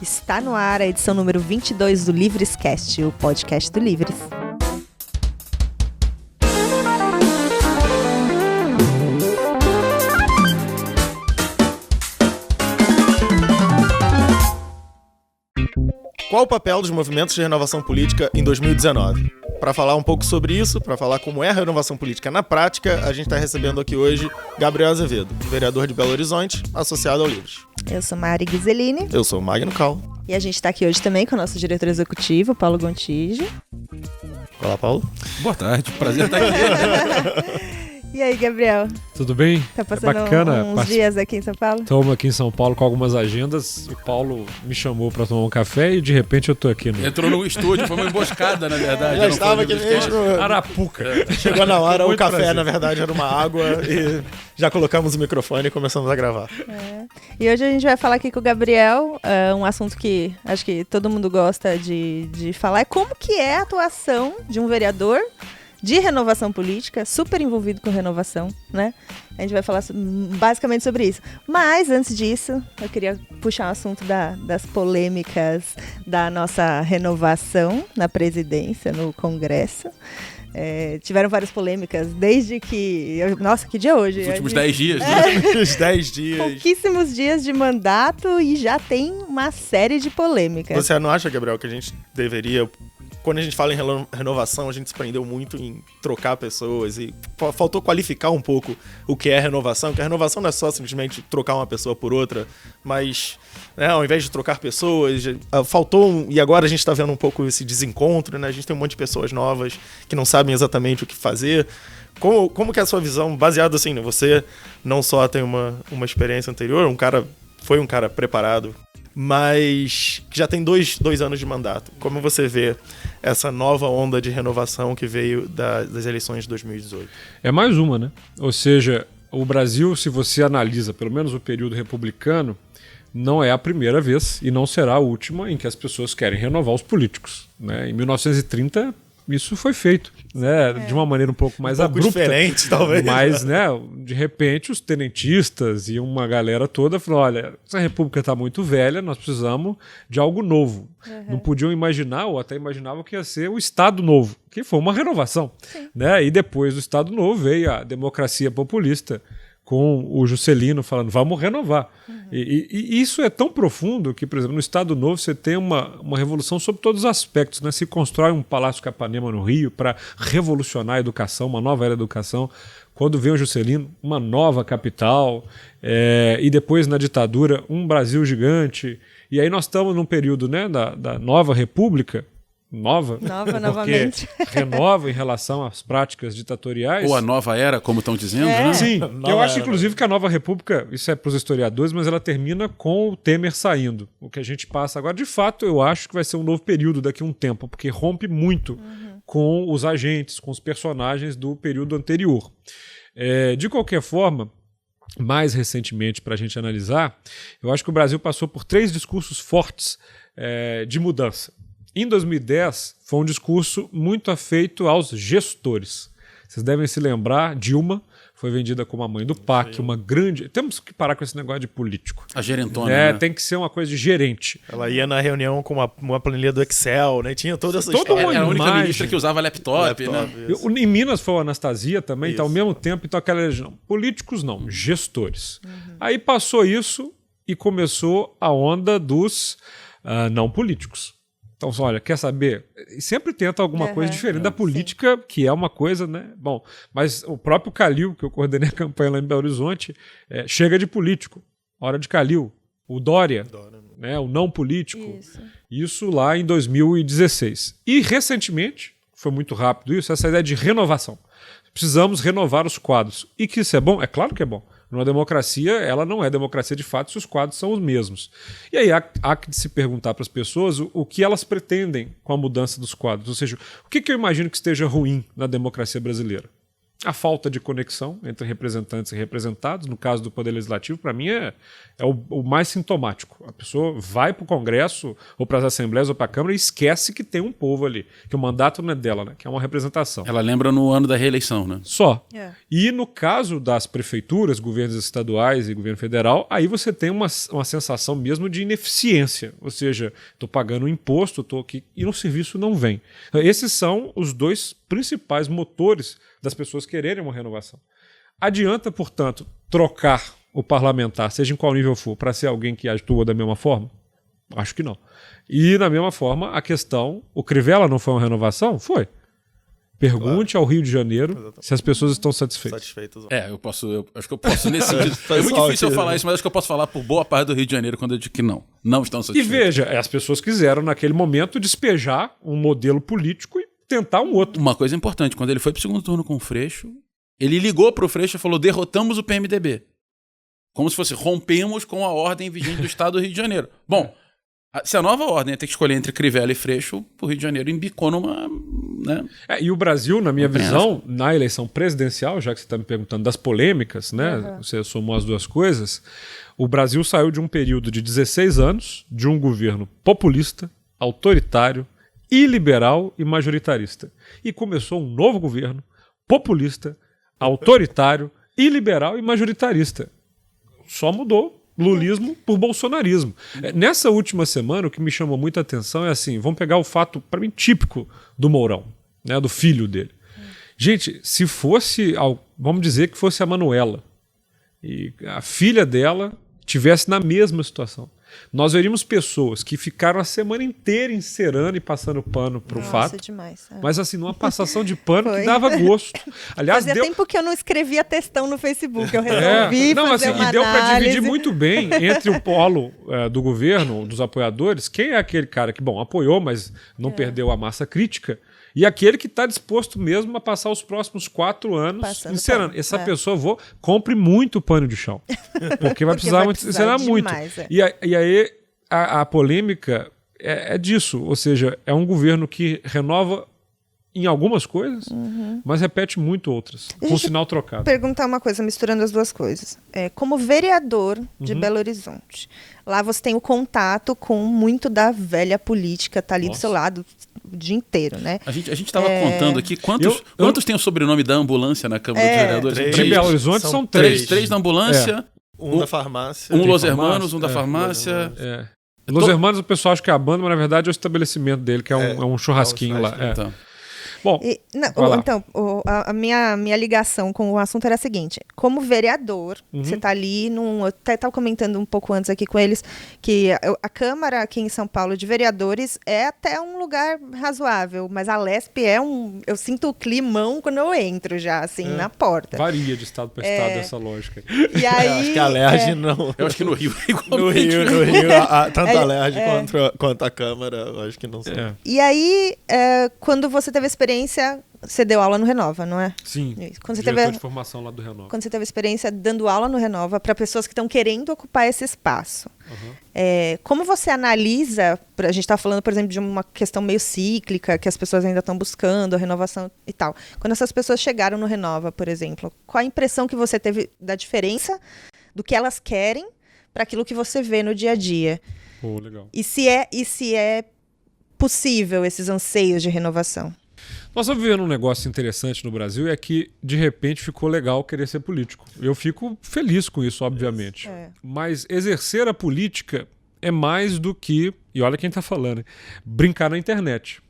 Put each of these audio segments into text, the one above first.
Está no ar a edição número 22 do Livrescast, o podcast do Livres. Qual o papel dos movimentos de renovação política em 2019? Para falar um pouco sobre isso, para falar como é a renovação política na prática, a gente está recebendo aqui hoje Gabriel Azevedo, vereador de Belo Horizonte, associado ao Livres. Eu sou Mari Ghiseline. Eu sou Magno Cal. E a gente está aqui hoje também com o nosso diretor executivo, Paulo Gontijo. Olá, Paulo. Boa tarde, prazer estar aqui. E aí, Gabriel? Tudo bem? Tá passando uns dias aqui em São Paulo? Estamos aqui em São Paulo com algumas agendas. O Paulo me chamou para tomar um café e de repente eu tô aqui. Entrou no estúdio, foi uma emboscada, na verdade. Já estava aqui mesmo. Arapuca. Chegou na hora, o café, prazer. Na verdade, era uma água e já colocamos o microfone e começamos a gravar. E hoje a gente vai falar aqui com o Gabriel, um assunto que acho que todo mundo gosta de falar, é como que é a atuação de um vereador de renovação política, super envolvido com renovação, né? A gente vai falar basicamente sobre isso. Mas, antes disso, eu queria puxar o assunto das polêmicas da nossa renovação na presidência, no Congresso. Tiveram várias polêmicas desde que... Nossa, que dia é hoje? Os últimos 10 dias, né? Os 10 dias. Pouquíssimos dias de mandato e já tem uma série de polêmicas. Você não acha, Gabriel, que a gente deveria... Quando a gente fala em renovação, a gente se prendeu muito em trocar pessoas e faltou qualificar um pouco o que é renovação, porque a renovação não é só simplesmente trocar uma pessoa por outra, mas ao invés de trocar pessoas, faltou, e agora a gente está vendo um pouco esse desencontro, né? A gente tem um monte de pessoas novas que não sabem exatamente o que fazer. Como que é a sua visão, baseado assim, né? Você não só tem uma experiência anterior, foi um cara preparado, mas que já tem dois anos de mandato. Como você vê essa nova onda de renovação que veio das eleições de 2018? É mais uma, né? Ou seja, o Brasil, se você analisa pelo menos o período republicano, não é a primeira vez e não será a última em que as pessoas querem renovar os políticos, né? Em 1930, isso foi feito, né? De uma maneira um pouco mais abrupta. Diferente, talvez. Mas, né, de repente, os tenentistas e uma galera toda falou, olha, essa república está muito velha, nós precisamos de algo novo. Não podiam imaginar, ou até imaginavam que ia ser o Estado Novo, que foi uma renovação. Né? E depois do Estado Novo veio a democracia populista, com o Juscelino falando, vamos renovar. E isso é tão profundo que, por exemplo, no Estado Novo você tem uma revolução sobre todos os aspectos, né? Se constrói um Palácio Capanema no Rio para revolucionar a educação, uma nova era da educação. Quando vem o Juscelino, uma nova capital, e depois na ditadura, um Brasil gigante. E aí nós estamos num período, né, da nova república, nova novamente. Renova em relação às práticas ditatoriais. Ou a nova era, como estão dizendo, né? Sim, eu acho inclusive que a nova república, isso é para os historiadores, mas ela termina com o Temer saindo. O que a gente passa agora, de fato, eu acho que vai ser um novo período daqui a um tempo, porque rompe muito com os agentes, com os personagens do período anterior. De qualquer forma, mais recentemente, para a gente analisar, eu acho que o Brasil passou por 3 discursos fortes de mudança. Em 2010, foi um discurso muito afeito aos gestores. Vocês devem se lembrar, Dilma foi vendida como a mãe do PAC, uma grande... Temos que parar com esse negócio de político. A gerentona, né? Tem que ser uma coisa de gerente. Ela ia na reunião com uma planilha do Excel, né? Tinha toda essa Toda história. uma Era a única imagem. ministra que usava laptop, né? Em Minas foi a Anastasia também, Isso. então ao mesmo tempo, então aquela região. Políticos não, gestores. Aí passou isso e começou a onda dos não políticos. Então, olha, quer saber? Sempre tenta alguma coisa diferente da política, que é uma coisa, né? Bom, mas o próprio Calil, que eu coordenei a campanha lá em Belo Horizonte, chega de político. Hora de Calil. O Dória, né? O não político. Isso lá em 2016. E, recentemente, foi muito rápido isso, essa ideia de renovação. Precisamos renovar os quadros. E que isso é bom? É claro que é bom. Numa democracia, ela não é democracia de fato se os quadros são os mesmos. E aí há que se perguntar para as pessoas o que elas pretendem com a mudança dos quadros. Ou seja, o que eu imagino que esteja ruim na democracia brasileira? a falta de conexão entre representantes e representados. No caso do Poder Legislativo, para mim, é o mais sintomático. A pessoa vai para o Congresso, ou para as Assembleias, ou para a Câmara, e esquece que tem um povo ali, que o mandato não é dela, né? Que é uma representação. Ela lembra no ano da reeleição, né? Só. E no caso das prefeituras, governos estaduais e governo federal, aí você tem uma sensação mesmo de ineficiência. Ou seja, estou pagando um imposto, estou aqui, e o serviço não vem. Então, esses são os dois principais motores das pessoas quererem uma renovação. Adianta, portanto, trocar o parlamentar, seja em qual nível for, para ser alguém que atua da mesma forma? Acho que não. E, da mesma forma, a questão... O Crivella não foi uma renovação? Foi. Pergunte ao Rio de Janeiro se as pessoas estão satisfeitas. Eu acho que eu posso nesse sentido. É muito difícil eu falar isso, mas acho que eu posso falar por boa parte do Rio de Janeiro quando eu digo que não estão satisfeitos. E veja, as pessoas quiseram, naquele momento, despejar um modelo político e tentar um outro. Uma coisa importante, quando ele foi pro segundo turno com o Freixo, ele ligou pro Freixo e falou: derrotamos o PMDB. Como se fosse rompemos com a ordem vigente do Estado do Rio de Janeiro. Bom, se a nova ordem ia ter que escolher entre Crivella e Freixo, o Rio de Janeiro embicou numa... Né? E o Brasil, na minha visão, na eleição presidencial, já que você está me perguntando das polêmicas, né? Você somou as duas coisas, o Brasil saiu de um período de 16 anos de um governo populista, autoritário, iliberal e majoritarista. E começou um novo governo populista, autoritário, iliberal e majoritarista. Só mudou lulismo por bolsonarismo. Nessa última semana, o que me chamou muita atenção é assim, vamos pegar o fato, para mim, típico do Mourão, né, do filho dele. Gente, se fosse, vamos dizer que fosse a Manuela, e a filha dela tivesse na mesma situação, nós veríamos pessoas que ficaram a semana inteira encerando e passando pano pro fato. Demais. Mas assim, numa passação de pano que dava gosto. Aliás, fazia tempo que eu não escrevia textão no Facebook, eu resolvi fazer uma e deu para análise. dividir muito bem entre o polo do governo, dos apoiadores, quem é aquele cara que, bom, apoiou, mas não perdeu a massa crítica, e aquele que está disposto mesmo a passar os próximos 4 anos encerando. Essa pessoa, compre muito pano de chão. Porque vai precisar encerar muito. E aí a polêmica é disso. Ou seja, é um governo que renova em algumas coisas, mas repete muito outras, com sinal trocado. Perguntar uma coisa, misturando as duas coisas. Como vereador de Belo Horizonte, lá você tem o contato com muito da velha política, tá ali do seu lado o dia inteiro, né? A gente estava contando aqui quantos tem o sobrenome da ambulância na Câmara dos Vereadores? De Belo Horizonte são 3. 3 da ambulância. Um da farmácia. Um Los Hermanos, um da farmácia. Los Hermanos, o pessoal acha que é a banda, mas na verdade é o estabelecimento dele, que é um churrasquinho lá. Então. Bom, então, a minha ligação com o assunto era a seguinte: como vereador, você está ali eu até estava comentando um pouco antes aqui com eles, que a Câmara aqui em São Paulo de vereadores é até um lugar razoável, mas a Lesp eu sinto o climão quando eu entro já, assim, na porta. Varia de estado para estado essa lógica. E aí, acho que a LERJ não... Eu acho que no Rio é igual. No Rio, tanto a LERJ quanto a Câmara, eu acho que não são. E aí, quando você teve experiência, você deu aula no Renova, não é? Sim, quando você diretor de formação lá do Renova. Quando você teve experiência dando aula no Renova para pessoas que estão querendo ocupar esse espaço, como você analisa, a gente está falando, por exemplo, de uma questão meio cíclica, que as pessoas ainda estão buscando, a renovação e tal. Quando essas pessoas chegaram no Renova, por exemplo, qual a impressão que você teve da diferença do que elas querem para aquilo que você vê no dia a dia? Legal. E se é possível esses anseios de renovação? Nós estamos vivendo um negócio interessante no Brasil, é que, de repente, ficou legal querer ser político. Eu fico feliz com isso, obviamente. Mas exercer a política é mais do que, e olha quem está falando, brincar na internet.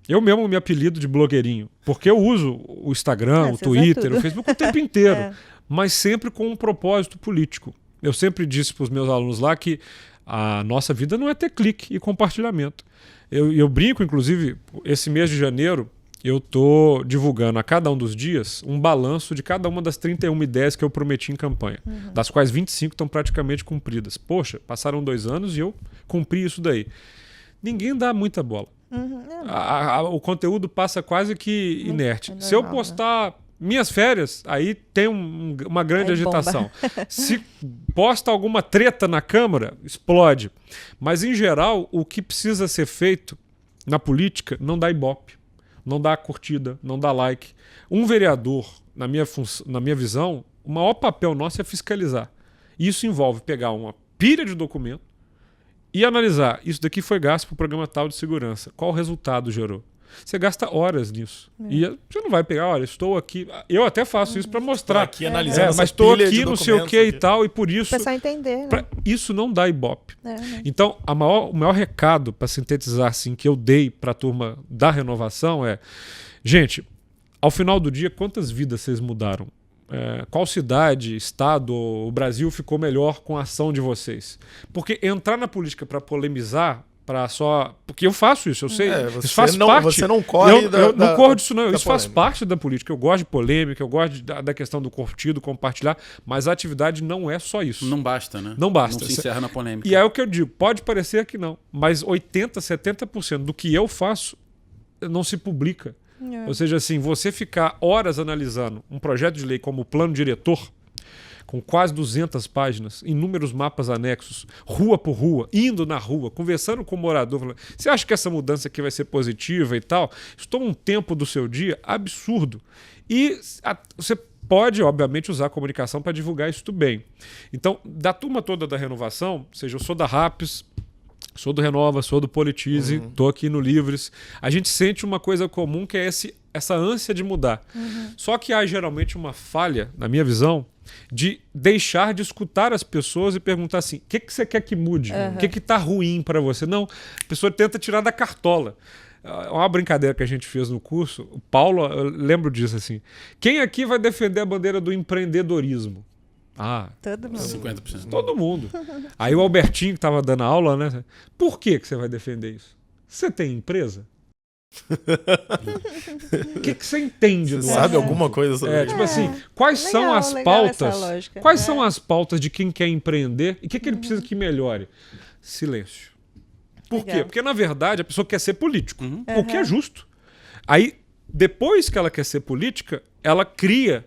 Eu mesmo me apelido de blogueirinho, porque eu uso o Instagram, o Twitter, o Facebook o tempo inteiro, mas sempre com um propósito político. Eu sempre disse para os meus alunos lá que a nossa vida não é ter clique e compartilhamento. Eu brinco, inclusive, esse mês de janeiro, eu estou divulgando a cada um dos dias um balanço de cada uma das 31 ideias que eu prometi em campanha, das quais 25 estão praticamente cumpridas. Poxa, passaram 2 anos e eu cumpri isso daí. Ninguém dá muita bola. O conteúdo passa quase que inerte. Se eu postar minhas férias, aí tem uma grande agitação. Se posta alguma treta na Câmara, explode. Mas, em geral, o que precisa ser feito na política não dá ibope. não dá curtida, não dá like. Um vereador, na minha visão, o maior papel nosso é fiscalizar. Isso envolve pegar uma pilha de documento e analisar. Isso daqui foi gasto para o programa tal de segurança. Qual o resultado gerou? Você gasta horas nisso. E você não vai pegar, olha, estou aqui. Eu até faço isso para mostrar. Aqui analisando mas estou aqui, não sei o que e tal, e por isso. O pessoal entender, né? Isso não dá ibope. Né? Então, o maior recado, para sintetizar assim, que eu dei para a turma da renovação é: gente, ao final do dia, quantas vidas vocês mudaram? Qual cidade, estado, o Brasil ficou melhor com a ação de vocês? Porque entrar na política para polemizar, porque eu faço isso, eu sei. Isso faz parte. Você não corre eu não corro disso, não. Isso polêmica. faz parte da política. Eu gosto de polêmica, eu gosto da questão do curtido, compartilhar, mas a atividade não é só isso. Não basta, né? Não basta. Não se encerra na polêmica. E é o que eu digo, pode parecer que não, mas 80%, 70% do que eu faço não se publica. Ou seja, assim, você ficar horas analisando um projeto de lei como o plano diretor, com quase 200 páginas, inúmeros mapas anexos, rua por rua, indo na rua, conversando com o morador, falando, você acha que essa mudança aqui vai ser positiva e tal? Isso toma um tempo do seu dia absurdo. E você pode, obviamente, usar a comunicação para divulgar isso tudo bem. Então, da turma toda da renovação, ou seja, eu sou da RAPS, sou do Renova, sou do Politize, estou aqui no Livres. A gente sente uma coisa comum que é essa ânsia de mudar. Só que há geralmente uma falha, na minha visão, de deixar de escutar as pessoas e perguntar assim, o que você quer que mude? O que está ruim para você? Não, a pessoa tenta tirar da cartola. Uma brincadeira que a gente fez no curso, o Paulo, eu lembro disso assim, quem aqui vai defender a bandeira do empreendedorismo? Todo mundo. 50%. Todo mundo. Aí o Albertinho, que estava dando aula, né? Por que você vai defender isso? Você tem empresa? O que você entende do Você sabe assunto? alguma coisa sobre isso? Tipo assim, quais Legal, são as legal essa pautas? lógica. Quais são as pautas de quem quer empreender e o que ele precisa que melhore? Silêncio. Por quê? Legal. Porque, na verdade, a pessoa quer ser político, o que é justo. Aí, depois que ela quer ser política, ela cria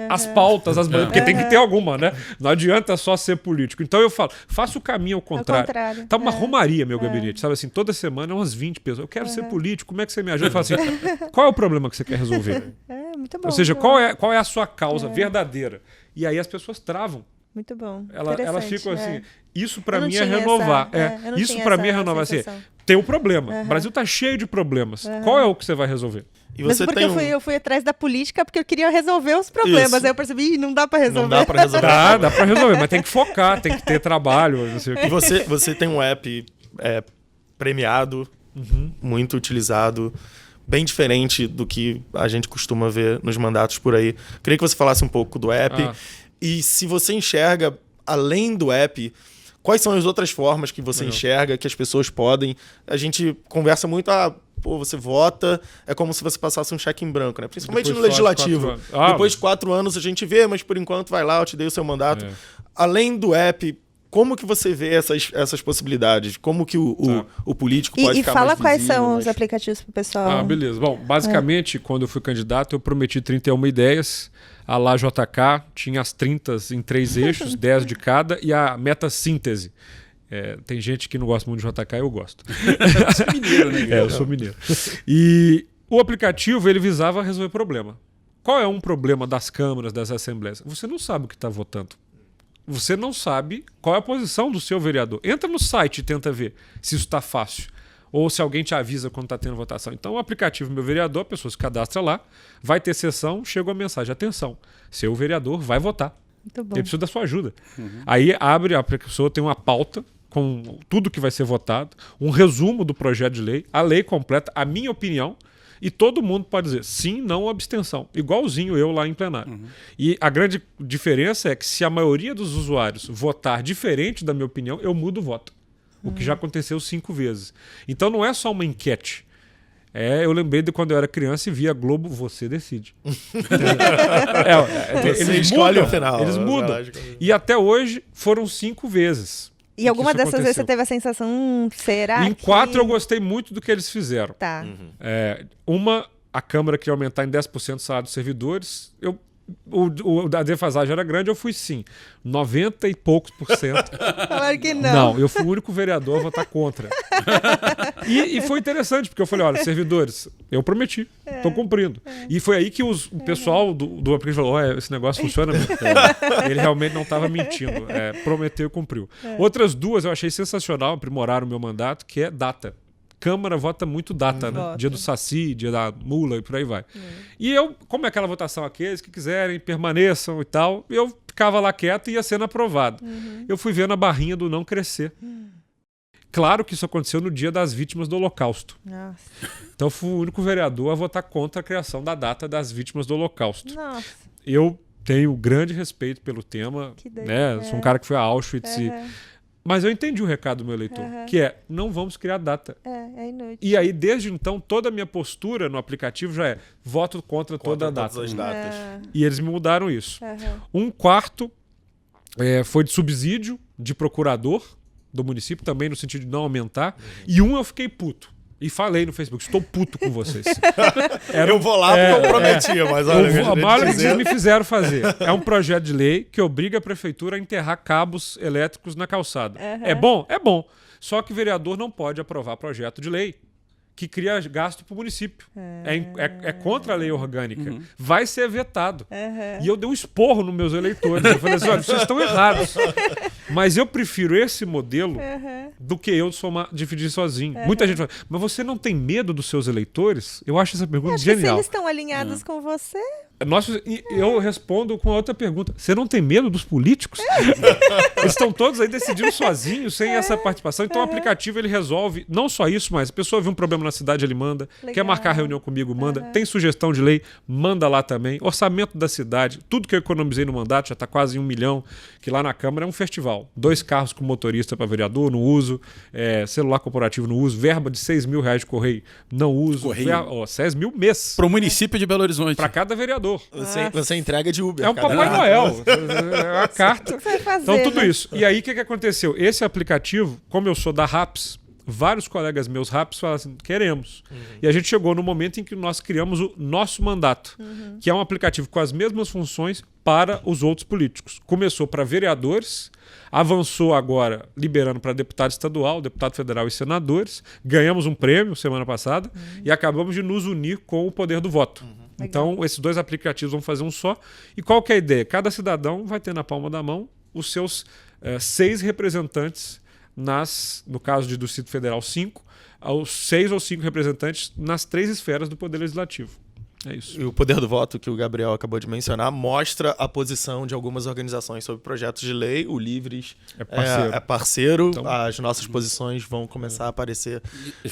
as pautas, porque tem que ter alguma, né? Não adianta só ser político. Então eu falo, faça o caminho ao contrário. Tá uma romaria, meu gabinete, sabe assim? Toda semana umas 20 pessoas. Eu quero ser político, como é que você me ajuda? Eu falo assim, qual é o problema que você quer resolver? Muito bom. Ou seja, muito bom. qual é a sua causa verdadeira? E aí as pessoas travam. Muito bom. Elas ficam assim, isso pra Eu não mim é tinha renovar. eu não Isso tinha pra mim é essa renovar. Assim, sensação. tem um problema. O Brasil tá cheio de problemas. Qual é o que você vai resolver? E Mas você porque tem eu fui atrás da política porque eu queria resolver os problemas. Isso. Aí eu percebi, não dá pra resolver. Não dá pra resolver. Dá pra resolver, mas tem que focar, tem que ter trabalho. Não sei o E quê. você tem um app premiado, muito utilizado, bem diferente do que a gente costuma ver nos mandatos por aí. Queria que você falasse um pouco do app. E se você enxerga, além do app, quais são as outras formas que você enxerga que as pessoas podem... A gente conversa muito, você vota, é como se você passasse um cheque em branco, né? Principalmente Depois no legislativo. só de 4 anos. Depois de 4 anos a gente vê, mas por enquanto vai lá, eu te dei o seu mandato. Além do app, como que você vê essas possibilidades? Como que o político pode E ficar fala mais quais visível, são mais... os aplicativos pro pessoal. Beleza. Bom, basicamente, quando eu fui candidato, eu prometi 31 ideias. A lá JK tinha as 30 em 3 eixos, 10 de cada, e a meta síntese. Tem gente que não gosta muito de JK, eu gosto. Você é mineiro, né? Eu sou mineiro. E o aplicativo, ele visava resolver problema. Qual é um problema das câmaras, das assembleias? Você não sabe o que está votando. Você não sabe qual é a posição do seu vereador. Entra no site e tenta ver se isso está fácil. Ou se alguém te avisa quando está tendo votação. Então, o aplicativo Meu Vereador, a pessoa se cadastra lá, vai ter sessão, chega a mensagem. Atenção, seu vereador vai votar. Muito bom. Ele precisa da sua ajuda. Aí abre, a pessoa tem uma pauta com tudo que vai ser votado, um resumo do projeto de lei, a lei completa, a minha opinião, e todo mundo pode dizer sim, não, abstenção. Igualzinho eu lá em plenário. E a grande diferença é que se a maioria dos usuários votar diferente da minha opinião, eu mudo o voto. O que já aconteceu 5 vezes. Então não é só uma enquete. Eu lembrei de quando eu era criança e via Globo, você decide. Você escolhe o final. Eles mudam. E até hoje foram 5 vezes. E alguma isso dessas vezes aconteceu. você teve a sensação, será Em que... 4 eu gostei muito do que eles fizeram. Tá. A Câmara queria aumentar em 10% o salário dos servidores. A defasagem era grande, eu fui sim. 90 e poucos %. Claro que não. Não, eu fui o único vereador a votar contra. E foi interessante, porque eu falei, olha, servidores, eu prometi, estou cumprindo. E foi aí que o pessoal do aplicativo falou, olha, esse negócio funciona mesmo. Ele realmente não estava mentindo, prometeu e cumpriu. Outras duas eu achei sensacional, aprimoraram o meu mandato, que é data. Câmara vota muito data, né? Dia do Saci, dia da mula e por aí vai. E eu, como é aquela votação, aqueles que quiserem, permaneçam e tal, eu ficava lá quieto e ia sendo aprovado. Eu fui vendo a barrinha do não crescer. Claro que isso aconteceu no dia das vítimas do Holocausto. Nossa. Então eu fui o único vereador a votar contra a criação da data das vítimas do Holocausto. Nossa. Eu tenho grande respeito pelo tema, né? Sou um cara que foi a Auschwitz mas eu entendi o recado do meu eleitor, que é, não vamos criar data. É inútil. E aí, desde então, toda a minha postura no aplicativo já é voto contra toda a data. Todas as datas. E eles me mudaram isso. Um quarto foi de subsídio de procurador do município, também no sentido de não aumentar. E eu fiquei puto. E falei no Facebook, estou puto com vocês. Eu vou lá porque eu prometia, mas olha... A maior que vocês me fizeram fazer. É um projeto de lei que obriga a prefeitura a enterrar cabos elétricos na calçada. É bom? É bom. Só que o vereador não pode aprovar projeto de lei que cria gasto para o município. É contra a lei orgânica. Vai ser vetado. E eu dei um esporro nos meus eleitores. Eu falei assim, olha, vocês estão errados. Mas eu prefiro esse modelo do que eu dividir sozinho. Muita gente fala, mas você não tem medo dos seus eleitores? Eu acho essa pergunta genial. Se eles estão alinhados com você... Eu respondo com outra pergunta. Você não tem medo dos políticos? Eles estão todos aí decidindo sozinhos, sem essa participação. Então o aplicativo ele resolve não só isso, mas a pessoa vê um problema na cidade, ele manda. Legal. Quer marcar reunião comigo, manda. Tem sugestão de lei, manda lá também. Orçamento da cidade. Tudo que eu economizei no mandato, já está quase 1 milhão, que lá na Câmara é um festival. 2 carros com motorista para vereador, não uso. Celular corporativo, não uso. Verba de R$6.000 de correio, não uso. Correio? 6 mil mês. Para o município de Belo Horizonte. Para cada vereador. Você entrega de Uber. É um Papai Noel. É uma carta. Fazer, Então, tudo né? isso. E aí, o que aconteceu? Esse aplicativo, como eu sou da RAPS, vários colegas meus RAPS falaram assim, queremos. E a gente chegou no momento em que nós criamos o Nosso Mandato, que é um aplicativo com as mesmas funções para os outros políticos. Começou para vereadores, avançou agora liberando para deputado estadual, deputado federal e senadores. Ganhamos um prêmio semana passada e acabamos de nos unir com o poder do voto. Então, esses 2 aplicativos vão fazer um só. E qual que é a ideia? Cada cidadão vai ter na palma da mão os seus 6 representantes no caso do Distrito Federal, 5, aos 6 ou 5 representantes nas 3 esferas do Poder Legislativo. É isso. E o poder do voto, que o Gabriel acabou de mencionar, mostra a posição de algumas organizações sobre projetos de lei. O Livres é parceiro. Então, as nossas posições vão começar a aparecer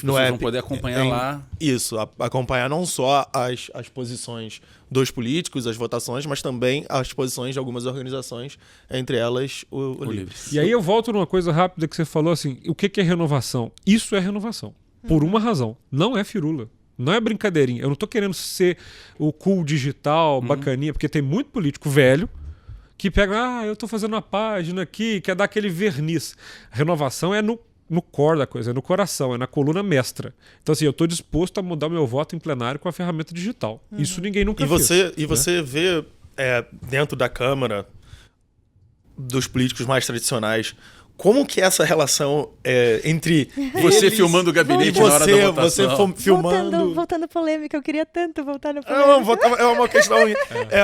no app. Vão poder acompanhar lá. Isso, acompanhar não só as posições dos políticos, as votações, mas também as posições de algumas organizações, entre elas o Livres. E aí eu volto numa coisa rápida que você falou assim, o que é renovação? Isso é renovação, por uma razão, não é firula. Não é brincadeirinha. Eu não tô querendo ser o cool digital, bacaninha, porque tem muito político velho que pega, eu tô fazendo uma página aqui, quer dar aquele verniz. A renovação é no core da coisa, é no coração, é na coluna mestra. Então, assim, eu tô disposto a mudar o meu voto em plenário com a ferramenta digital. Isso ninguém nunca fez. E você vê dentro da Câmara dos políticos mais tradicionais como que é essa relação entre você filmando o gabinete na hora da votação. Você filmando... Voltando à polêmica, eu queria tanto voltar na polêmica. É uma questão...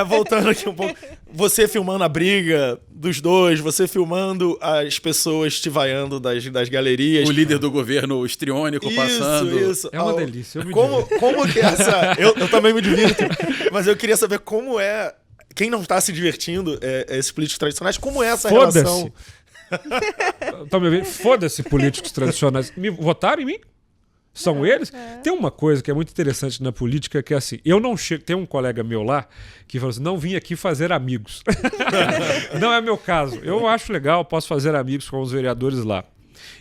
voltando aqui um pouco. Você filmando a briga dos dois, você filmando as pessoas te vaiando das galerias. O líder do governo histriônico passando. Isso. É uma delícia. Como que é essa... Eu também me divirto. Mas eu queria saber como é... Quem não está se divertindo, esses políticos tradicionais, como é essa relação... Tá me vendo? Foda-se políticos tradicionais. Votaram em mim? São eles? Tem uma coisa que é muito interessante na política, que é assim, eu não chego... Tem um colega meu lá que falou assim, não vim aqui fazer amigos. Não é meu caso. Eu acho legal, posso fazer amigos com os vereadores lá.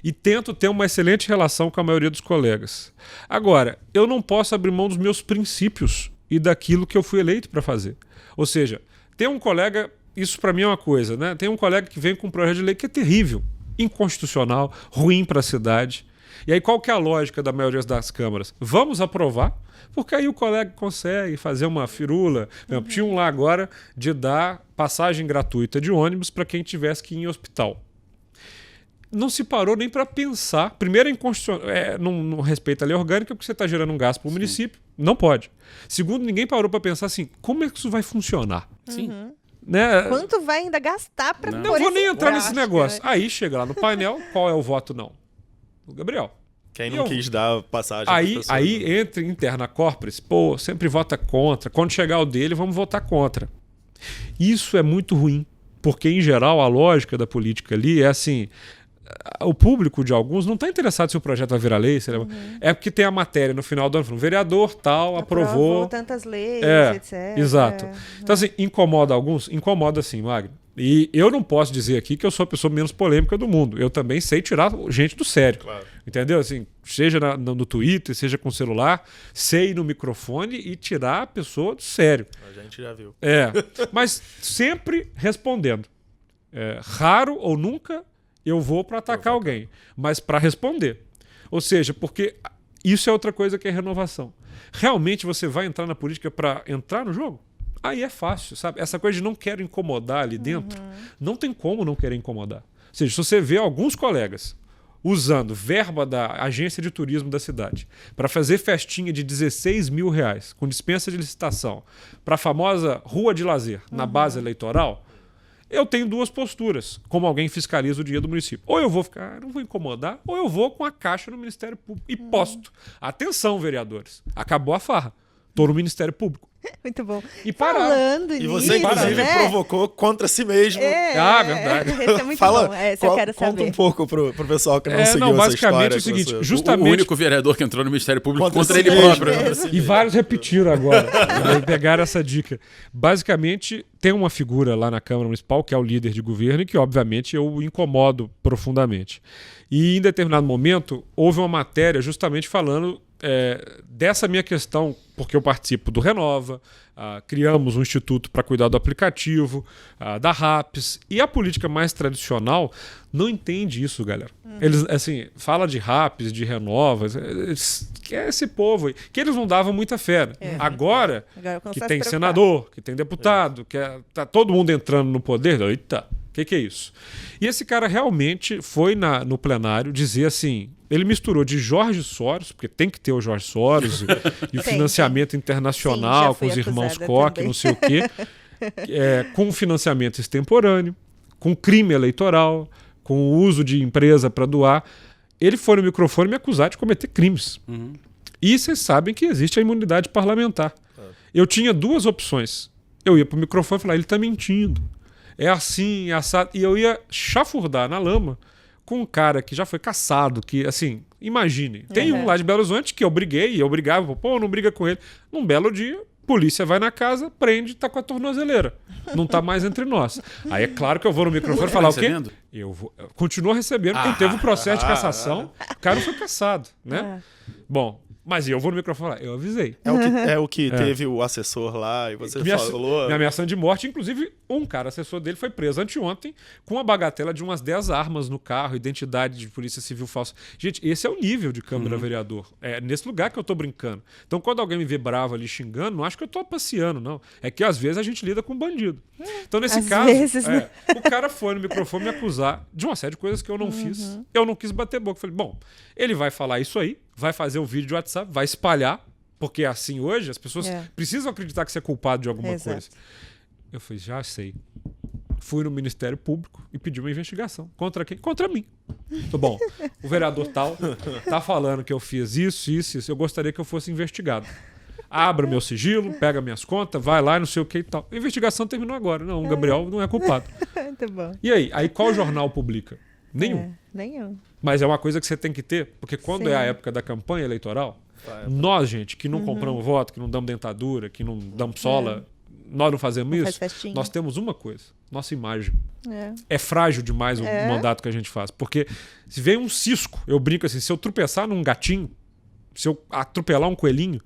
E tento ter uma excelente relação com a maioria dos colegas. Agora, eu não posso abrir mão dos meus princípios e daquilo que eu fui eleito para fazer. Ou seja, tem um colega... Isso para mim é uma coisa, né? Tem um colega que vem com um projeto de lei que é terrível, inconstitucional, ruim para a cidade. E aí qual que é a lógica da maioria das câmaras? Vamos aprovar, porque aí o colega consegue fazer uma firula. Tinha um lá agora de dar passagem gratuita de ônibus para quem tivesse que ir em hospital. não se parou nem para pensar. Primeiro, não respeita a lei orgânica, porque você está gerando um gasto para o município. Não pode. Segundo, ninguém parou para pensar assim, como é que isso vai funcionar? Sim. Né? Quanto vai ainda gastar para Não vou nem entrar nesse negócio. Aí chega lá no painel, qual é o voto não? O Gabriel. Quem não quis dar passagem. Aí entra interna corporis, pô, sempre vota contra. Quando chegar o dele, vamos votar contra. Isso é muito ruim, porque em geral a lógica da política ali é assim, o público de alguns não está interessado se o projeto vai virar lei, é porque tem a matéria no final do ano, o vereador tal aprovou tantas leis, etc. Exato. Então assim, incomoda alguns? Incomoda sim, Magno. E eu não posso dizer aqui que eu sou a pessoa menos polêmica do mundo. Eu também sei tirar gente do sério. Claro. Entendeu? Assim, seja no Twitter, seja com o celular, sei ir no microfone e tirar a pessoa do sério. A gente já viu. Mas sempre respondendo. Raro ou nunca eu vou para atacar alguém, mas para responder. Ou seja, porque isso é outra coisa que é renovação. Realmente você vai entrar na política para entrar no jogo? Aí é fácil, sabe? Essa coisa de não quero incomodar ali dentro, não tem como não querer incomodar. Ou seja, se você vê alguns colegas usando verba da agência de turismo da cidade para fazer festinha de R$16 mil, com dispensa de licitação, para a famosa rua de lazer na base eleitoral, eu tenho duas posturas, como alguém fiscaliza o dinheiro do município. Ou eu vou ficar, não vou incomodar, ou eu vou com a caixa no Ministério Público e posto. Atenção, vereadores, acabou a farra. Estou no Ministério Público. Muito bom. E falando nisso, e você, inclusive, provocou contra si mesmo. Verdade. Esse é muito bom. Eu quero saber. Conta um pouco pro pessoal que não seguiu basicamente essa é o seguinte, você... justamente... O único vereador que entrou no Ministério Público contra ele próprio. E vários repetiram agora. Pegaram essa dica. Basicamente, tem uma figura lá na Câmara Municipal, que é o líder de governo, e que, obviamente, eu incomodo profundamente. E, em determinado momento, houve uma matéria justamente falando dessa minha questão, porque eu participo do Renova, criamos um instituto para cuidar do aplicativo, da RAPS, e a política mais tradicional não entende isso, galera. Eles, assim, fala de RAPS, de Renova, que é esse povo aí, que eles não davam muita fé. Agora que tem senador, que tem deputado, que tá todo mundo entrando no poder, eita, o que é isso? E esse cara realmente foi no plenário dizer assim, ele misturou de Jorge Soros, porque tem que ter o Jorge Soros e o financiamento internacional com os irmãos Koch, não sei o quê, com financiamento extemporâneo, com crime eleitoral, com o uso de empresa para doar. Ele foi no microfone me acusar de cometer crimes. E vocês sabem que existe a imunidade parlamentar. Eu tinha duas opções. Eu ia para o microfone e falar, ele está mentindo. É assim, é assado. E eu ia chafurdar na lama com um cara que já foi caçado, que, assim, imagine. Tem um lá de Belo Horizonte que eu brigava, pô, não briga com ele. Num belo dia, polícia vai na casa, prende, tá com a tornozeleira. Não tá mais entre nós. Aí é claro que eu vou no microfone falar o quê? Eu continuo recebendo, porque teve um processo de cassação, o cara não foi caçado, né? Bom, mas eu vou no microfone falar, eu avisei. É o que teve o assessor lá e você falou... Me ameaçando de morte, inclusive um cara, assessor dele, foi preso anteontem com a bagatela de umas 10 armas no carro, identidade de polícia civil falsa. Gente, esse é o nível de Câmara Vereador. É nesse lugar que eu tô brincando. Então, quando alguém me vê bravo ali xingando, não acho que eu tô passeando, não. É que às vezes a gente lida com bandido. Então, nesse caso, o cara foi no microfone me acusar de uma série de coisas que eu não fiz. Eu não quis bater boca. Falei, bom, ele vai falar isso aí, vai fazer um vídeo de WhatsApp, vai espalhar, porque assim hoje as pessoas precisam acreditar que você é culpado de alguma coisa. Eu falei, já sei. Fui no Ministério Público e pedi uma investigação. Contra quem? Contra mim. Tô bom, o vereador tal tá falando que eu fiz isso. Eu gostaria que eu fosse investigado. Abra meu sigilo, pega minhas contas, vai lá, não sei o que e tal. A investigação terminou agora. Não, o Gabriel não é culpado. Muito bom. E aí qual jornal publica? Nenhum. Nenhum. Mas é uma coisa que você tem que ter, porque quando é a época da campanha eleitoral, nós, gente, que não compramos voto, que não damos dentadura, que não damos sola, nós não fazemos isso, nós temos uma coisa, nossa imagem. É frágil demais o mandato que a gente faz, porque se vem um cisco, eu brinco assim, se eu tropeçar num gatinho, se eu atropelar um coelhinho,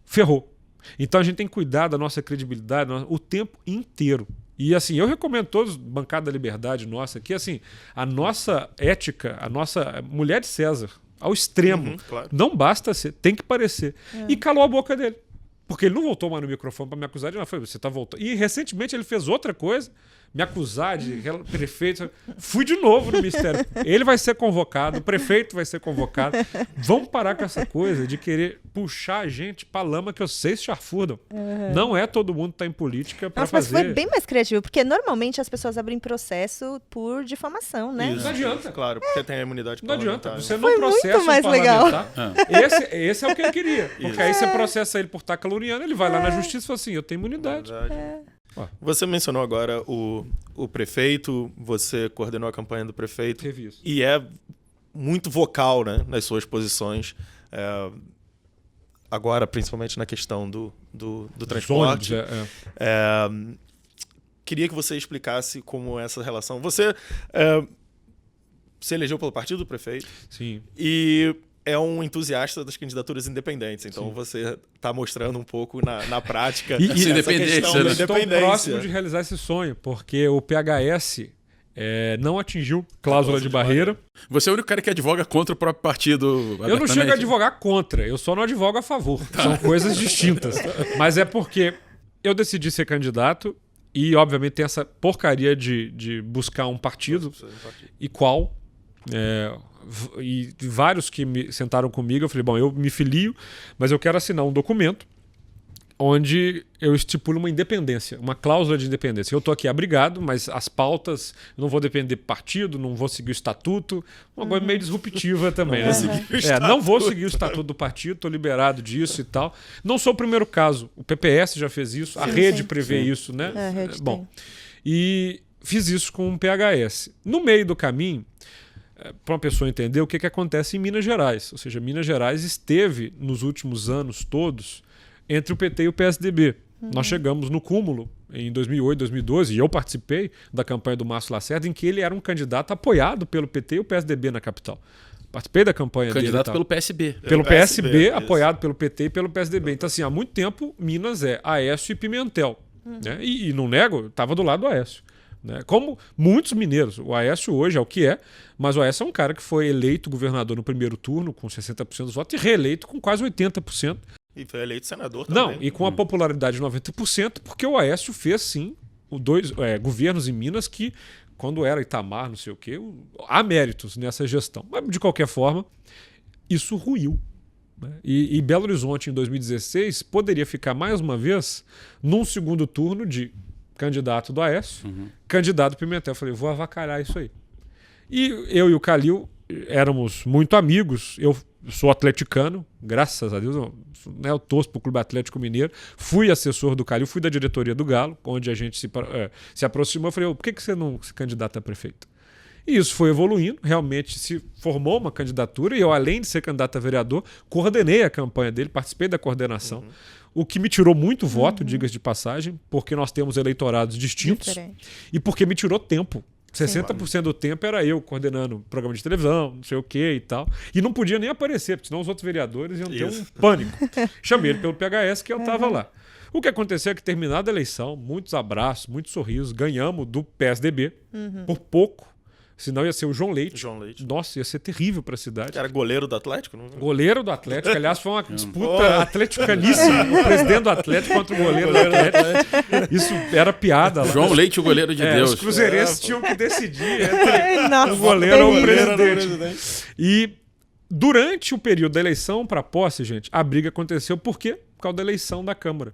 ferrou. Então a gente tem que cuidar da nossa credibilidade o tempo inteiro. E assim, eu recomendo todos, bancada da liberdade nossa, que assim, a nossa ética, a nossa mulher de César, ao extremo, claro. Não basta ser, tem que parecer. E calou a boca dele. Porque ele não voltou mais no microfone para me acusar de nada. Você tá voltando. E recentemente ele fez outra coisa, me acusar de prefeito. Fui de novo no Ministério. Ele vai ser convocado, o prefeito vai ser convocado. Vamos parar com essa coisa de querer puxar a gente pra lama que vocês charfurdam. Não é todo mundo que tá em política pra fazer. Mas foi bem mais criativo, porque normalmente as pessoas abrem processo por difamação, né? Isso, não adianta. Claro, porque tem a imunidade Não adianta. parlamentar. Você não Foi processa muito mais um legal. parlamentar. Esse é o que ele queria. Porque aí você processa ele por estar caluniando, ele vai lá na justiça e fala assim, eu tenho imunidade. Você mencionou agora o prefeito, você coordenou a campanha do prefeito. Teve isso. E é muito vocal, né, nas suas posições. Agora, principalmente na questão do transporte. Queria que você explicasse como essa relação... Você se elegeu pelo partido do prefeito. Sim. E é um entusiasta das candidaturas independentes. Então você está mostrando um pouco na prática essa Eu independência, questão da né? estou próximo de realizar esse sonho, porque o PHS não atingiu cláusula de barreira. Você é o único cara que advoga contra o próprio partido. Eu não chego a advogar contra, eu só não advogo a favor. São coisas distintas. Mas é porque eu decidi ser candidato e, obviamente, tem essa porcaria de buscar um partido. E qual? E vários que me sentaram comigo, eu falei, bom, eu me filio, mas eu quero assinar um documento onde eu estipulo uma independência, uma cláusula de independência. Eu estou aqui abrigado, mas as pautas, eu não vou depender do partido, não vou seguir o estatuto, uma coisa meio disruptiva também. Não vou seguir o estatuto do partido, estou liberado disso e tal. Não sou o primeiro caso, o PPS já fez isso, a rede prevê isso, né? A rede bom, e fiz isso com o PHS. No meio do caminho, para uma pessoa entender o que acontece em Minas Gerais. Ou seja, Minas Gerais esteve, nos últimos anos todos, entre o PT e o PSDB. Nós chegamos no cúmulo em 2008, 2012, e eu participei da campanha do Márcio Lacerda, em que ele era um candidato apoiado pelo PT e o PSDB na capital. Participei da campanha dele. Candidato pelo PSB. Pelo PSB, apoiado pelo PT e pelo PSDB. Então, assim, há muito tempo, Minas é Aécio e Pimentel. Né? E não nego, estava do lado do Aécio. Né? Como muitos mineiros. O Aécio hoje é o que é, mas o Aécio é um cara que foi eleito governador no primeiro turno com 60% dos votos e reeleito com quase 80%. E foi eleito senador também. Não, e com a popularidade de 90%, porque o Aécio fez, sim, governos em Minas que, quando era Itamar, não sei o quê, há méritos nessa gestão. Mas, de qualquer forma, isso ruiu. Né? E Belo Horizonte, em 2016, poderia ficar, mais uma vez, num segundo turno de candidato do Aécio, candidato do Pimentel. Eu falei, vou avacalhar isso aí. E eu e o Calil éramos muito amigos. Eu sou atleticano, graças a Deus, eu torço para o Clube Atlético Mineiro. Fui assessor do Calil, fui da diretoria do Galo, onde a gente se aproximou. Eu falei, por que você não se candidata a prefeito? E isso foi evoluindo, realmente se formou uma candidatura e eu, além de ser candidato a vereador, coordenei a campanha dele, participei da coordenação. O que me tirou muito voto, diga-se de passagem, porque nós temos eleitorados distintos e porque me tirou tempo. 60% do tempo era eu coordenando programa de televisão, não sei o que e tal. E não podia nem aparecer, porque senão os outros vereadores iam ter um pânico. Chamei ele pelo PHS que eu estava lá. O que aconteceu é que, terminada a eleição, muitos abraços, muitos sorrisos, ganhamos do PSDB por pouco. Senão ia ser o João Leite. Nossa, ia ser terrível para a cidade. Que era goleiro do Atlético? Não? Goleiro do Atlético. Aliás, foi uma disputa atleticaníssima. O presidente do Atlético contra o goleiro do Atlético. Isso era piada lá. João Leite, o goleiro de Deus. Os cruzeirenses tinham que decidir entre o goleiro ou o presidente. E durante o período da eleição para posse, gente, a briga aconteceu por quê? Por causa da eleição da Câmara.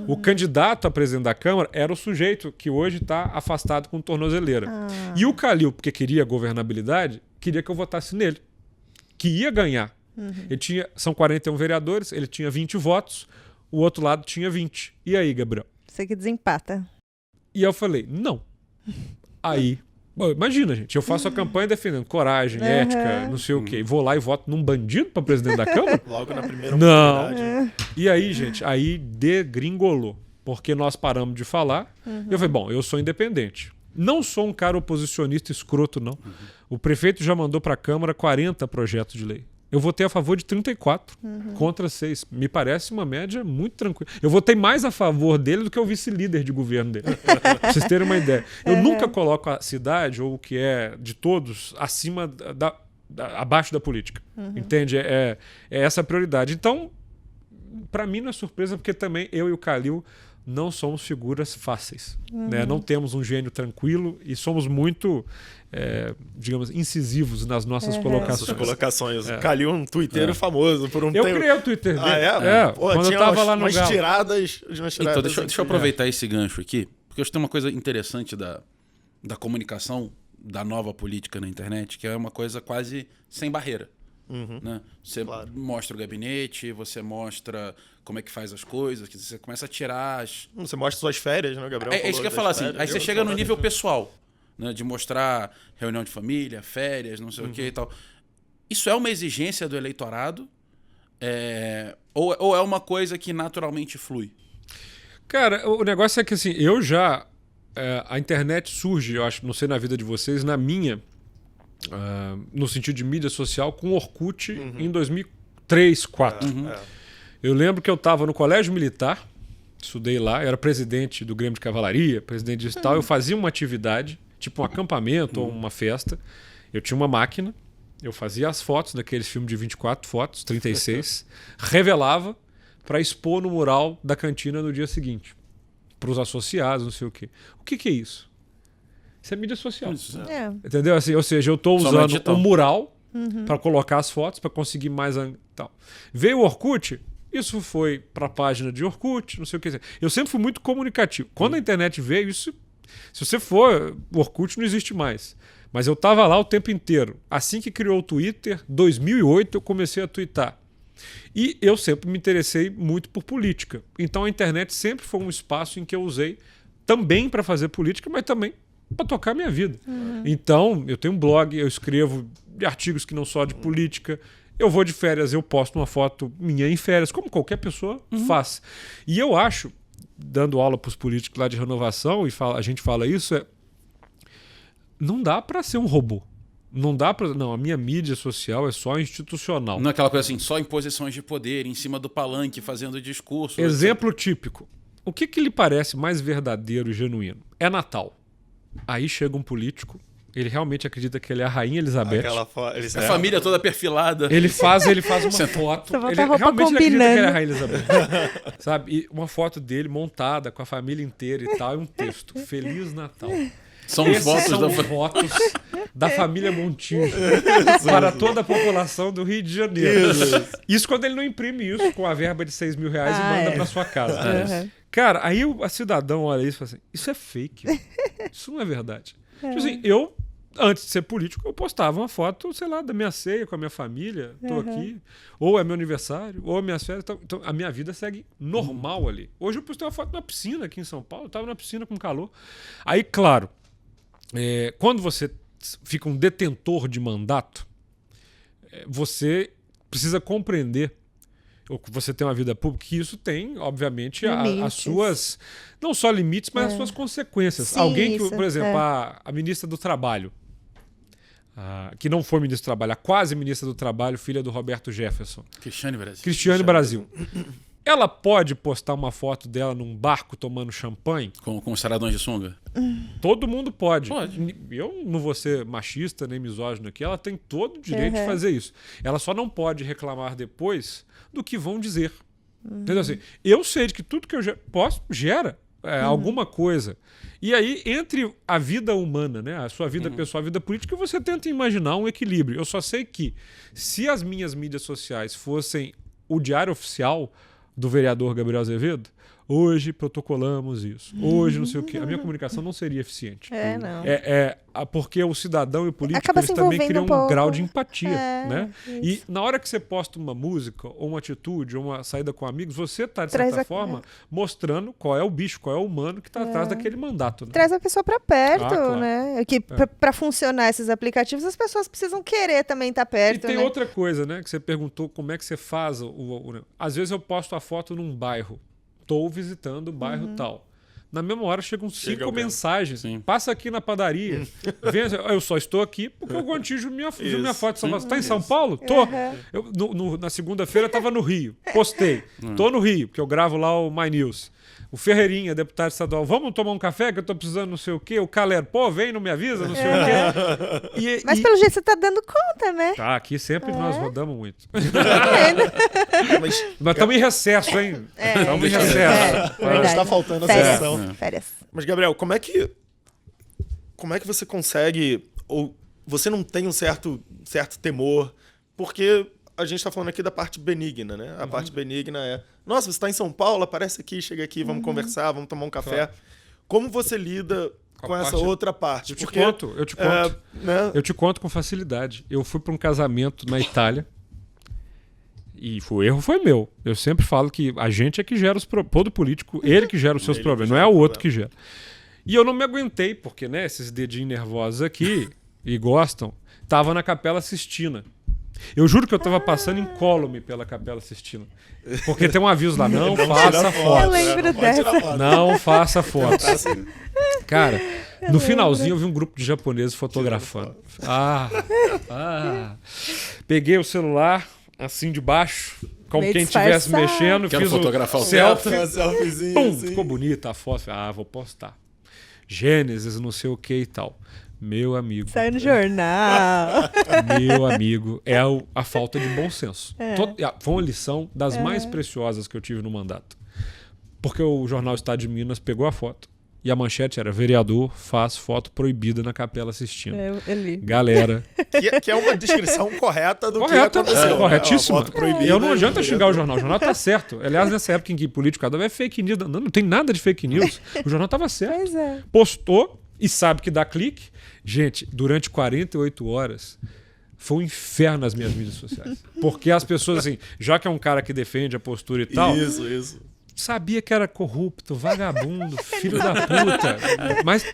O candidato a presidente da Câmara era o sujeito que hoje está afastado com tornozeleira. E o Calil, porque queria governabilidade, queria que eu votasse nele. Que ia ganhar. São 41 vereadores, ele tinha 20 votos, o outro lado tinha 20. E aí, Gabriel? Você que desempata. E eu falei, não. Aí... Bom, imagina, gente, eu faço a campanha defendendo coragem, ética, não sei o quê. Vou lá e voto num bandido para presidente da Câmara? Logo na primeira oportunidade. E aí, gente, aí degringolou. Porque nós paramos de falar. Eu falei, bom, eu sou independente. Não sou um cara oposicionista escroto, não. O prefeito já mandou para a Câmara 40 projetos de lei. Eu votei a favor de 34, contra 6. Me parece uma média muito tranquila. Eu votei mais a favor dele do que o vice-líder de governo dele. Pra vocês terem uma ideia. Eu nunca coloco a cidade, ou o que é de todos, acima abaixo da política. Entende? É essa a prioridade. Então, para mim não é surpresa, porque também eu e o Calil, não somos figuras fáceis. Né? Não temos um gênio tranquilo e somos muito, digamos, incisivos nas nossas colocações. Essas colocações. Calil um twitteiro famoso por um Eu tempo. criei o Twitter dele. Pô, quando eu tava lá no Galo. tiradas. Então, deixa eu aproveitar esse gancho aqui, porque eu acho que tem uma coisa interessante da comunicação, da nova política na internet, que é uma coisa quase sem barreira. Né? Você mostra o gabinete, você mostra como é que faz as coisas, que você começa a tirar as... Você mostra suas férias, né? O Gabriel É isso que eu ia falar, assim. Aí você chega no nível pessoal, né? De mostrar reunião de família, férias, não sei o que e tal. Isso é uma exigência do eleitorado? Ou é uma coisa que naturalmente flui? Cara, o negócio é que assim, a internet surge, eu acho, não sei na vida de vocês, na minha, no sentido de mídia social, com o Orkut em 2003, 2004. Eu lembro que eu estava no colégio militar, estudei lá, eu era presidente do Grêmio de Cavalaria, presidente disso e tal, eu fazia uma atividade, tipo um acampamento ou uma festa, eu tinha uma máquina, eu fazia as fotos daqueles filmes de 24 fotos, 36, revelava para expor no mural da cantina no dia seguinte, para os associados, não sei o quê. O que é isso? Isso é mídia social. Entendeu? Assim, ou seja, eu estou usando um mural para colocar as fotos, para conseguir mais... Tal. Veio o Orkut, isso foi para a página de Orkut, não sei o que. Eu sempre fui muito comunicativo. Quando a internet veio, isso... Se você for, o Orkut não existe mais. Mas eu estava lá o tempo inteiro. Assim que criou o Twitter, 2008, eu comecei a twittar. E eu sempre me interessei muito por política. Então a internet sempre foi um espaço em que eu usei também para fazer política, mas também para tocar a minha vida. Então, eu tenho um blog, eu escrevo artigos que não só de política. Eu vou de férias, eu posto uma foto minha em férias, como qualquer pessoa faz. E eu acho, dando aula para os políticos lá de renovação, e a gente fala isso, não dá para ser um robô. Não dá para... Não, a minha mídia social é só institucional. Não é aquela coisa assim, só em posições de poder, em cima do palanque, fazendo discurso. Exemplo típico. O que lhe parece mais verdadeiro e genuíno? É Natal. Aí chega um político, ele realmente acredita que ele é a Rainha Elizabeth. A família toda perfilada. Ele faz uma foto. Ele realmente acredita que ele é a Rainha Elizabeth. Sabe? E uma foto dele montada com a família inteira e tal, e um texto. Feliz Natal. São fotos da família Montijo para toda a população do Rio de Janeiro. Isso quando ele não imprime isso com a verba de R$6 mil e manda para sua casa. Cara, aí a cidadão olha isso e fala assim, isso é fake. Isso não é verdade. Tipo assim, eu, antes de ser político, eu postava uma foto, sei lá, da minha ceia com a minha família, tô aqui, ou é meu aniversário, ou é minhas férias. Então a minha vida segue normal ali. Hoje eu postei uma foto na piscina aqui em São Paulo, eu tava na piscina com calor. Aí, claro, quando você fica um detentor de mandato, você precisa compreender que você tem uma vida pública, que isso tem, obviamente, as suas... Não só limites, mas as suas consequências. Sim, alguém que, isso, por exemplo, a ministra do Trabalho, que não foi ministra do Trabalho, a quase ministra do Trabalho, filha do Roberto Jefferson. Cristiane Brasil. Ela pode postar uma foto dela num barco tomando champanhe? Com os saradões de sunga? Todo mundo pode. Eu não vou ser machista nem misógino aqui. Ela tem todo o direito de fazer isso. Ela só não pode reclamar depois do que vão dizer. Entendeu? Assim, eu sei de que tudo que eu posto gera alguma coisa. E aí, entre a vida humana, né, a sua vida pessoal, a vida política, você tenta imaginar um equilíbrio. Eu só sei que, se as minhas mídias sociais fossem o diário oficial do vereador Gabriel Azevedo, hoje protocolamos isso, hoje não sei o quê, a minha comunicação não seria eficiente. Não. Porque o cidadão e o político Acaba eles também criam um grau de empatia. Né? Isso. E na hora que você posta uma música, ou uma atitude, ou uma saída com amigos, você está, de certa forma, mostrando qual é o bicho, qual é o humano que está atrás daquele mandato. Né? Traz a pessoa para perto, claro. né? Que para funcionar esses aplicativos, as pessoas precisam querer também estar perto. E tem né? outra coisa, né? Que você perguntou como é que você faz. Às vezes eu posto a foto num bairro. Estou visitando o bairro tal. Na mesma hora chegam 5 alguém. mensagens. Sim. Passa aqui na padaria. Vem, eu só estou aqui porque o Gontijo viu minha foto de São Paulo. Você tá em São Paulo? Tô. Eu, na segunda-feira eu tava no Rio. Postei. Tô no Rio, porque eu gravo lá o My News. O Ferreirinha, deputado estadual, vamos tomar um café que eu tô precisando não sei o quê. O Calero, pô, vem, não me avisa, não sei o quê. Mas pelo jeito você tá dando conta, né? Tá, aqui sempre nós rodamos muito. Mas Mas estamos em recesso, hein? Estamos em recesso. Verdade. está faltando a Férias. sessão. Férias. Mas, Gabriel, como é que você consegue, ou você não tem um certo temor, porque a gente está falando aqui da parte benigna, né? A parte benigna é, nossa, você está em São Paulo, aparece aqui, chega aqui, vamos conversar, vamos tomar um café. Claro. Como você lida com essa parte- outra parte? Eu te conto. Né? Eu te conto com facilidade. Eu fui para um casamento na Itália e o erro foi meu. Eu sempre falo que a gente é que gera os problemas. Todo político, ele que gera os seus Ele problemas, que não é gera o o outro que problema. gera. E eu não me aguentei, porque né, esses dedinhos nervosos aqui, e gostam, tava na Capela Sistina. Eu juro que eu tava passando incólume pela Capela Sistina. Porque tem um aviso lá, não faça tira foto. Eu lembro não pode tirar dessa. foto. Não faça fotos. Tá assim, Cara, no finalzinho eu vi um grupo de japoneses fotografando. Peguei o celular, assim de baixo, como Meio quem estivesse disfarçado. mexendo, Quero fiz fotografar o o selfie. uma selfiezinha, Pum, assim. ficou bonita a foto. Falei, vou postar. Gênesis, não sei o que e tal. Meu amigo. Saiu no jornal. Meu amigo, é a falta de bom senso. Foi uma lição das mais preciosas que eu tive no mandato. Porque o jornal Estado de Minas pegou a foto e a manchete era: vereador faz foto proibida na Capela Sistina. Eu li. Galera, Que é uma descrição correta do correta, que aconteceu. corretíssima. Né? Uma foto proibida Eu não e adianta o xingar o vereador- jornal tá certo. Aliás, nessa época em que político cada vez é fake news, não tem nada de fake news. O jornal tava certo. Pois é. Postou e sabe que dá clique. Gente, durante 48 horas foi um inferno nas minhas mídias sociais. Porque as pessoas, assim, já que é um cara que defende a postura e tal, Isso. sabia que era corrupto, vagabundo, filho da puta. Mas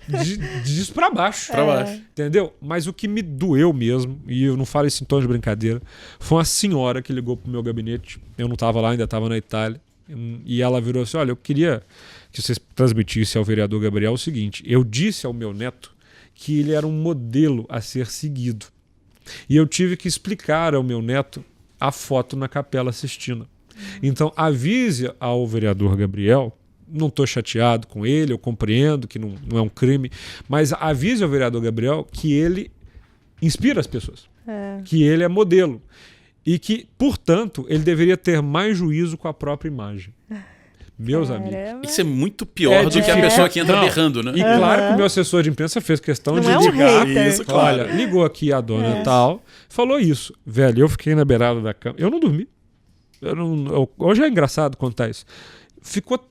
disso pra baixo. Pra baixo. Entendeu? Mas o que me doeu mesmo, e eu não falo isso em tom de brincadeira, foi uma senhora que ligou pro meu gabinete. Eu não tava lá, ainda tava na Itália. E ela virou assim: olha, eu queria que vocês transmitissem ao vereador Gabriel o seguinte: eu disse ao meu neto que ele era um modelo a ser seguido. E eu tive que explicar ao meu neto a foto na Capela Sistina. Então, avise ao vereador Gabriel, não estou chateado com ele, eu compreendo que não é um crime, mas avise ao vereador Gabriel que ele inspira as pessoas, que ele é modelo e que, portanto, ele deveria ter mais juízo com a própria imagem. Meus amigos. Caramba. Isso é muito pior do que a difícil. pessoa que entra Não. berrando, né? E claro que o meu assessor de imprensa fez questão Não de é um ligar. hater. Isso, claro. Olha, ligou aqui a dona tal, falou isso. Velho, eu fiquei na beirada da cama. Eu não dormi. Hoje é engraçado contar isso.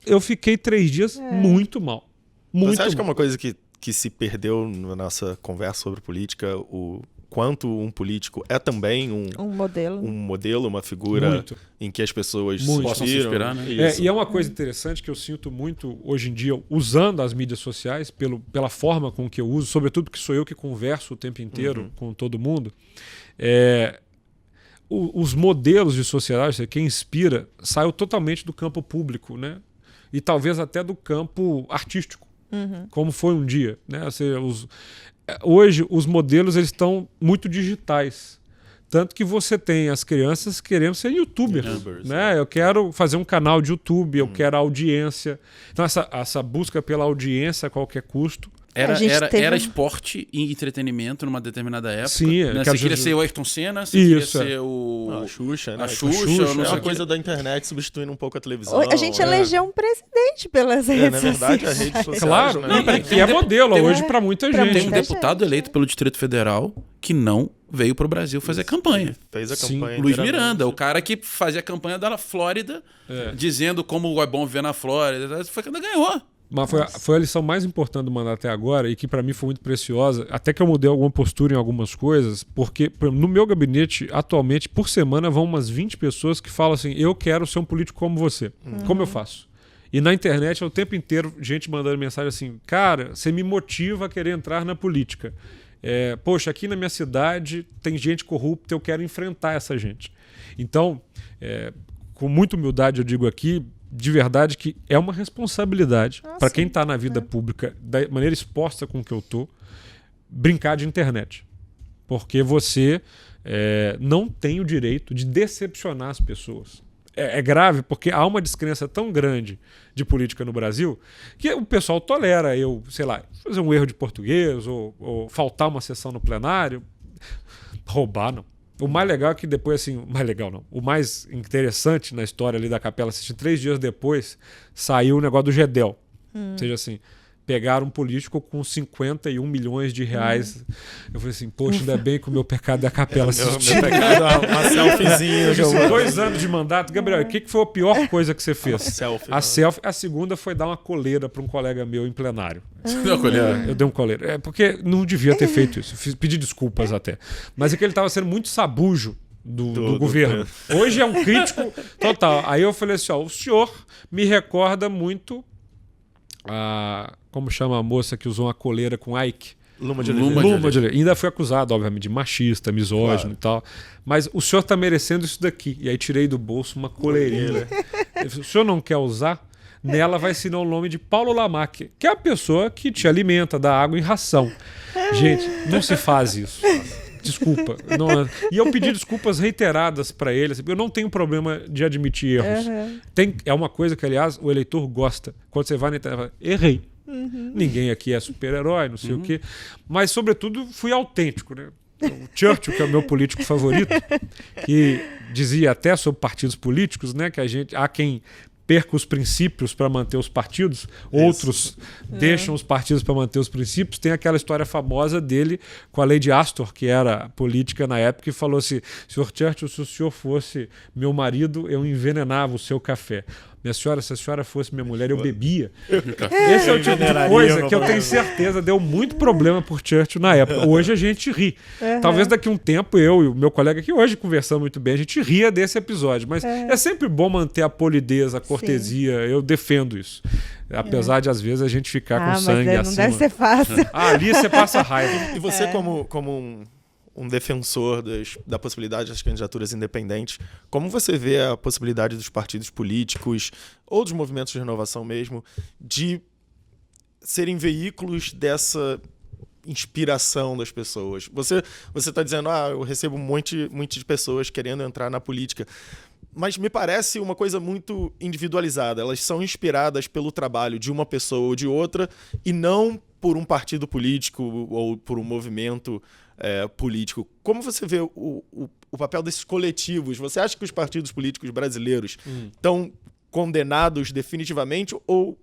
Eu fiquei 3 dias muito mal. Muito Você acha que é mal. uma coisa que se perdeu na nossa conversa sobre política, o quanto um político é também Um modelo. um modelo, uma figura Muito. em que as pessoas Muito. Possam se inspirar, né? Isso. E é uma coisa interessante que eu sinto muito hoje em dia, usando as mídias sociais, pela forma com que eu uso, sobretudo porque sou eu que converso o tempo inteiro com todo mundo. Os modelos de sociedade, quem inspira, saiu totalmente do campo público, né? E talvez até do campo artístico, como foi um dia, né? Ou seja, hoje os modelos eles estão muito digitais. Tanto que você tem as crianças querendo ser youtubers, YouTubers, né? Eu quero fazer um canal de YouTube, eu quero audiência. Então essa busca pela audiência a qualquer custo. Era, A gente era, teve era um- esporte e entretenimento numa determinada época. Sim, né? que Você queria às ser o Ayrton Senna, você Isso, queria ser o... A Xuxa, né? A Xuxa, Xuxa, não É sei uma o coisa que. da internet substituindo um pouco a televisão. A gente elegeu um presidente pelas redes na verdade, a sociais. rede social. Claro, né? que é modelo hoje para muita Pra gente. Tem um muita deputado gente, eleito pelo Distrito Federal que não veio pro Brasil fazer campanha. Fez a Sim. campanha. Luiz inteiramente. Miranda, o cara que fazia a campanha da Flórida, dizendo como é bom viver na Flórida. Foi quando ganhou. Mas foi a lição mais importante do mandato até agora e que para mim foi muito preciosa, até que eu mudei alguma postura em algumas coisas, porque por exemplo, no meu gabinete, atualmente, por semana, vão umas 20 pessoas que falam assim: eu quero ser um político como você. Como eu faço? E na internet é o tempo inteiro gente mandando mensagem assim: cara, você me motiva a querer entrar na política. Poxa, aqui na minha cidade tem gente corrupta, eu quero enfrentar essa gente. Então, com muita humildade eu digo aqui, de verdade que é uma responsabilidade para sim. quem está na vida pública, da maneira exposta com que eu tô, brincar de internet. Porque você não tem o direito de decepcionar as pessoas. É grave porque há uma descrença tão grande de política no Brasil que o pessoal tolera eu, sei lá, fazer um erro de português ou faltar uma sessão no plenário. Roubar, não. O mais legal é que depois, assim, o mais legal não. O mais interessante na história ali da Capela Sistina, 3 dias depois, saiu o negócio do Gedel. Ou seja, assim, pegaram um político com 51 milhões de reais. Eu falei assim, poxa, ainda bem que o meu pecado é a Capela Sistina. Meu pecado é uma selfiezinha. Eu disse, 2 anos de mandato. Gabriel, o que foi a pior coisa que você fez? Selfie, A selfie. A segunda foi dar uma coleira para um colega meu em plenário. Você deu a colher? Eu dei um coleiro. Porque não devia ter feito isso. Pedi desculpas até. Mas é que ele estava sendo muito sabujo do governo. Hoje é um crítico total. Aí eu falei assim, ó, o senhor me recorda muito como chama a moça que usou uma coleira com Ike? Luma de Luma Oliveira. Luma de Oliveira. Ainda foi acusado, obviamente, de machista, misógino e tal. Mas o senhor está merecendo isso daqui. E aí tirei do bolso uma coleirinha. O senhor não quer usar? Nela vai assinar o nome de Paulo Lamac, que é a pessoa que te alimenta, dá água em ração. Gente, não se faz isso. Desculpa. E eu pedi desculpas reiteradas para ele. Eu não tenho problema de admitir erros. É uma coisa que, aliás, o eleitor gosta. Quando você vai na internet, fala, errei. Ninguém aqui é super-herói, não sei o quê. Mas, sobretudo, fui autêntico. Né? O Churchill, que é o meu político favorito, que dizia até sobre partidos políticos, né, que há quem perca os princípios para manter os partidos, outros deixam os partidos para manter os princípios. Tem aquela história famosa dele com a Lady Astor, que era política na época, e falou assim, Sr. Churchill, se o senhor fosse meu marido, eu envenenava o seu café. Minha senhora, se a senhora fosse minha mulher, eu bebia. Esse é o tipo de coisa que eu tenho certeza deu muito problema por Churchill na época. Hoje a gente ri. Talvez daqui a um tempo eu e o meu colega que hoje conversamos muito bem, a gente ria desse episódio. Mas é sempre bom manter a polidez, a cortesia. Eu defendo isso. Apesar de às vezes a gente ficar com sangue mas acima. Não deve ser fácil. Ali você passa raiva. E você, como um defensor da possibilidade das candidaturas independentes, como você vê a possibilidade dos partidos políticos ou dos movimentos de renovação mesmo de serem veículos dessa inspiração das pessoas? Você está dizendo, eu recebo um monte de pessoas querendo entrar na política, mas me parece uma coisa muito individualizada. Elas são inspiradas pelo trabalho de uma pessoa ou de outra e não por um partido político ou por um movimento político. Como você vê o papel desses coletivos? Você acha que os partidos políticos brasileiros estão condenados definitivamente ou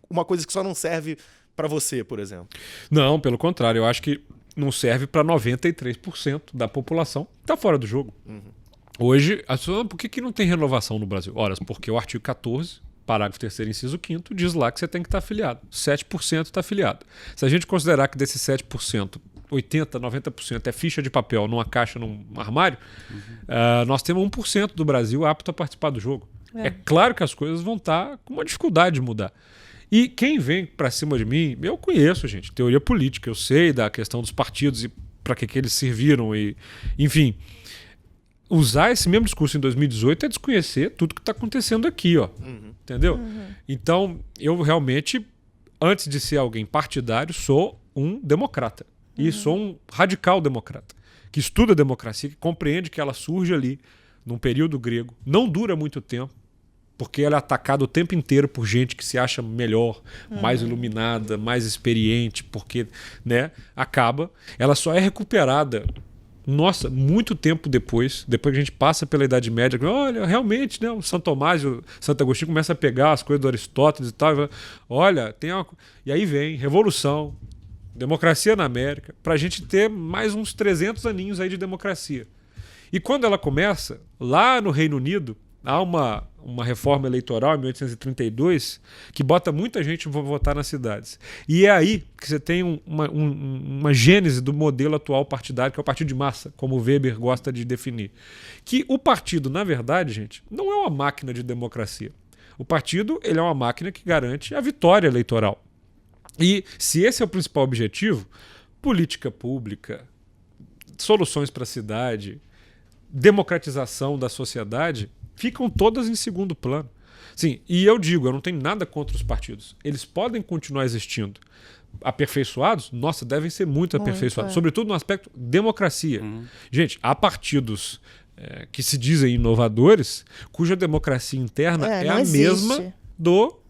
uma coisa que só não serve para você, por exemplo? Não, pelo contrário. Eu acho que não serve para 93% da população. Está fora do jogo. Hoje, por que não tem renovação no Brasil? Ora, porque o artigo 14, parágrafo 3º, inciso 5º, diz lá que você tem que estar afiliado. 7% está afiliado. Se a gente considerar que desses 7%, 80%, 90% é ficha de papel numa caixa, num armário, nós temos 1% do Brasil apto a participar do jogo. É claro que as coisas vão estar com uma dificuldade de mudar. E quem vem para cima de mim, eu conheço, gente, teoria política, eu sei da questão dos partidos e para que eles serviram, e, enfim. Usar esse mesmo discurso em 2018 é desconhecer tudo que está acontecendo aqui, ó. Entendeu? Então, eu realmente, antes de ser alguém partidário, sou um democrata. E sou um radical democrata, que estuda a democracia, que compreende que ela surge ali, num período grego, não dura muito tempo, porque ela é atacada o tempo inteiro por gente que se acha melhor, mais iluminada, mais experiente, porque, né, acaba. Ela só é recuperada, nossa, muito tempo depois que a gente passa pela Idade Média, olha, realmente, né, o Santo Tomás e o Santo Agostinho começam a pegar as coisas do Aristóteles e tal, olha, e aí vem Revolução, democracia na América, para a gente ter mais uns 300 aninhos aí de democracia. E quando ela começa, lá no Reino Unido, há uma reforma eleitoral em 1832 que bota muita gente para votar nas cidades. E é aí que você tem uma gênese do modelo atual partidário, que é o partido de massa, como o Weber gosta de definir. Que o partido, na verdade, gente, não é uma máquina de democracia. O partido, ele é uma máquina que garante a vitória eleitoral. E se esse é o principal objetivo, política pública, soluções para a cidade, democratização da sociedade, ficam todas em segundo plano. Sim, e eu digo, eu não tenho nada contra os partidos. Eles podem continuar existindo. Aperfeiçoados? Nossa, devem ser muito aperfeiçoados. Sobretudo no aspecto democracia. Gente, há partidos que se dizem inovadores, cuja democracia interna é a mesma do,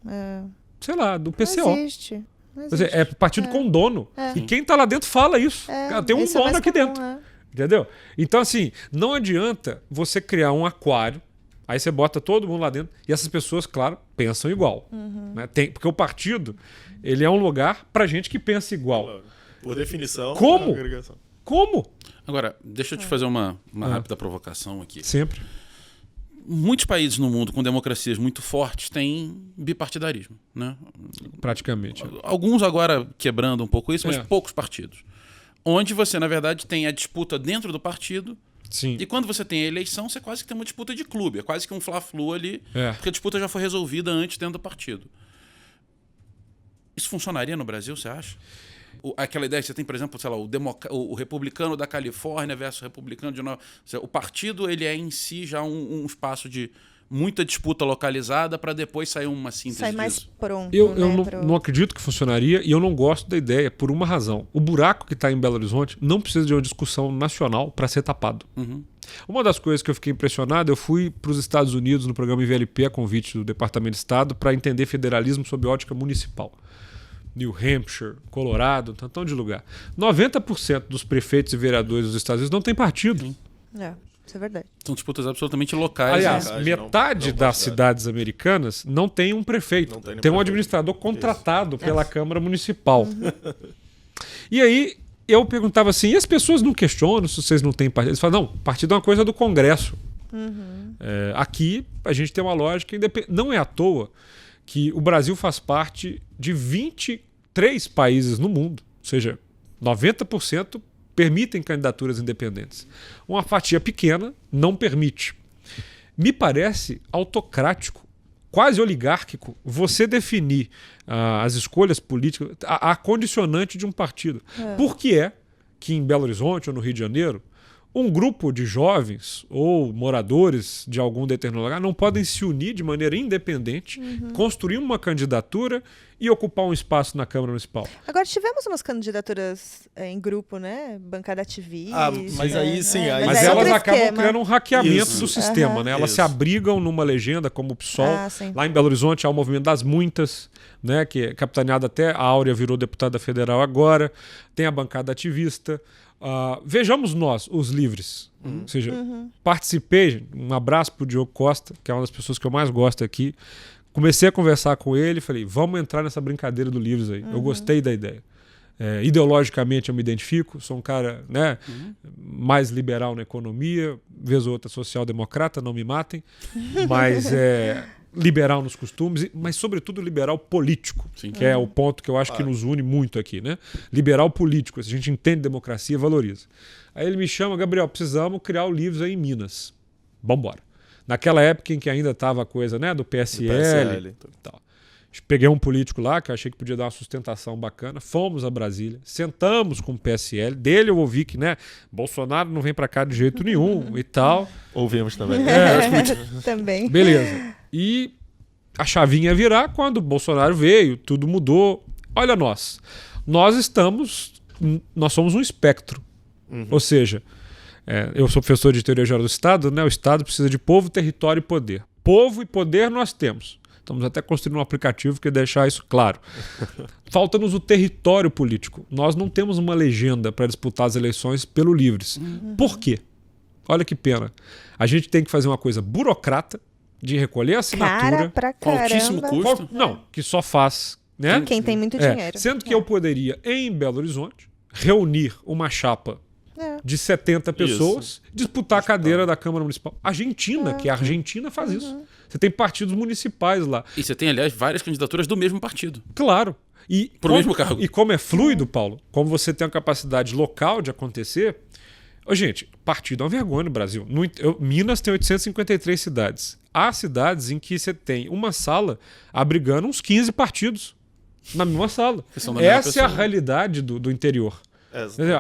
sei lá, do PCO. Não existe. Não existe. É partido com dono. E quem tá lá dentro fala isso. Cara, tem um dono aqui dentro. Entendeu? Então, assim, não adianta você criar um aquário, aí você bota todo mundo lá dentro, e essas pessoas, claro, pensam igual. Né? Porque o partido, ele é um lugar pra gente que pensa igual. Por definição. Como? Como? Agora, deixa eu te fazer uma rápida provocação aqui. Sempre. Muitos países no mundo com democracias muito fortes têm bipartidarismo, né? Praticamente. Alguns agora quebrando um pouco isso, mas poucos partidos. Onde você, na verdade, tem a disputa dentro do partido. Sim. E quando você tem a eleição, você quase que tem uma disputa de clube. É quase que um fla-flu ali, porque a disputa já foi resolvida antes dentro do partido. Isso funcionaria no Brasil, você acha? Aquela ideia que você tem, por exemplo, sei lá, o republicano da Califórnia versus o republicano de Nova... O partido, ele é em si já um espaço de muita disputa localizada para depois sair uma síntese Sai mais disso. pronto. Eu não acredito que funcionaria e eu não gosto da ideia por uma razão. O buraco que está em Belo Horizonte não precisa de uma discussão nacional para ser tapado. Uma das coisas que eu fiquei impressionado, eu fui para os Estados Unidos no programa IVLP a convite do Departamento de Estado para entender federalismo sob ótica municipal. New Hampshire, Colorado, tantão de lugar. 90% dos prefeitos e vereadores dos Estados Unidos não tem partido. Isso é verdade. São disputas absolutamente locais. Aliás, metade das cidades americanas não tem um prefeito. Tem um administrador contratado pela Câmara Municipal. E aí eu perguntava assim, e as pessoas não questionam se vocês não têm partido? Eles falam, não, partido é uma coisa do Congresso. Aqui a gente tem uma lógica independente. Não é à toa que o Brasil faz parte de 23 países no mundo. Ou seja, 90% permitem candidaturas independentes. Uma fatia pequena não permite. Me parece autocrático, quase oligárquico, você definir as escolhas políticas, a condicionante de um partido. Por que é que em Belo Horizonte ou no Rio de Janeiro, um grupo de jovens ou moradores de algum determinado lugar não podem se unir de maneira independente, construir uma candidatura e ocupar um espaço na Câmara Municipal? Agora, tivemos umas candidaturas em grupo, né? Bancada ativista. Mas aí sim. Mas elas acabam esquema. criando um hackeamento do sistema, né? Elas se abrigam numa legenda como o PSOL. Lá em Belo Horizonte há o movimento das muitas, né? Que é capitaneado até a Áurea virou deputada federal agora. Tem a bancada ativista. Vejamos nós, os livres. Ou seja, participei, um abraço pro Diogo Costa, que é uma das pessoas que eu mais gosto aqui. Comecei a conversar com ele e falei, vamos entrar nessa brincadeira do livros aí. Eu gostei da ideia. Ideologicamente eu me identifico, sou um cara, né, mais liberal na economia, vez ou outra social-democrata, não me matem, mas liberal nos costumes, mas sobretudo liberal político, que é o ponto que eu acho que nos une muito aqui, né? Liberal político, se a gente entende democracia, valoriza. Aí ele me chama, Gabriel, precisamos criar o livros aí em Minas. Vambora. Naquela época em que ainda estava a coisa, né, do PSL e tal. Peguei um político lá que eu achei que podia dar uma sustentação bacana. Fomos a Brasília, sentamos com o PSL. Dele eu ouvi que, né, Bolsonaro não vem pra cá de jeito nenhum e tal. Ouvimos também. Também. Beleza. E a chavinha ia virar quando o Bolsonaro veio, tudo mudou. Olha nós somos um espectro. Ou seja, eu sou professor de teoria geral do Estado, né? O Estado precisa de povo, território e poder. Povo e poder nós temos. Estamos até construindo um aplicativo que deixar isso claro. Falta-nos o território político. Nós não temos uma legenda para disputar as eleições pelo livres. Por quê? Olha que pena. A gente tem que fazer uma coisa burocrata de recolher assinatura. Com altíssimo custo. Não, que só faz, né? Quem tem muito dinheiro. Sendo que eu poderia, em Belo Horizonte, reunir uma chapa de 70 pessoas, disputar a cadeira da Câmara Municipal. Argentina, que a Argentina faz isso. Você tem partidos municipais lá. E você tem, aliás, várias candidaturas do mesmo partido. Claro. Pro mesmo cargo. E como é fluido, Paulo, como você tem uma capacidade local de acontecer... Gente, partido é uma vergonha no Brasil. Minas tem 853 cidades. Há cidades em que você tem uma sala abrigando uns 15 partidos na mesma sala. Essa é a realidade do interior.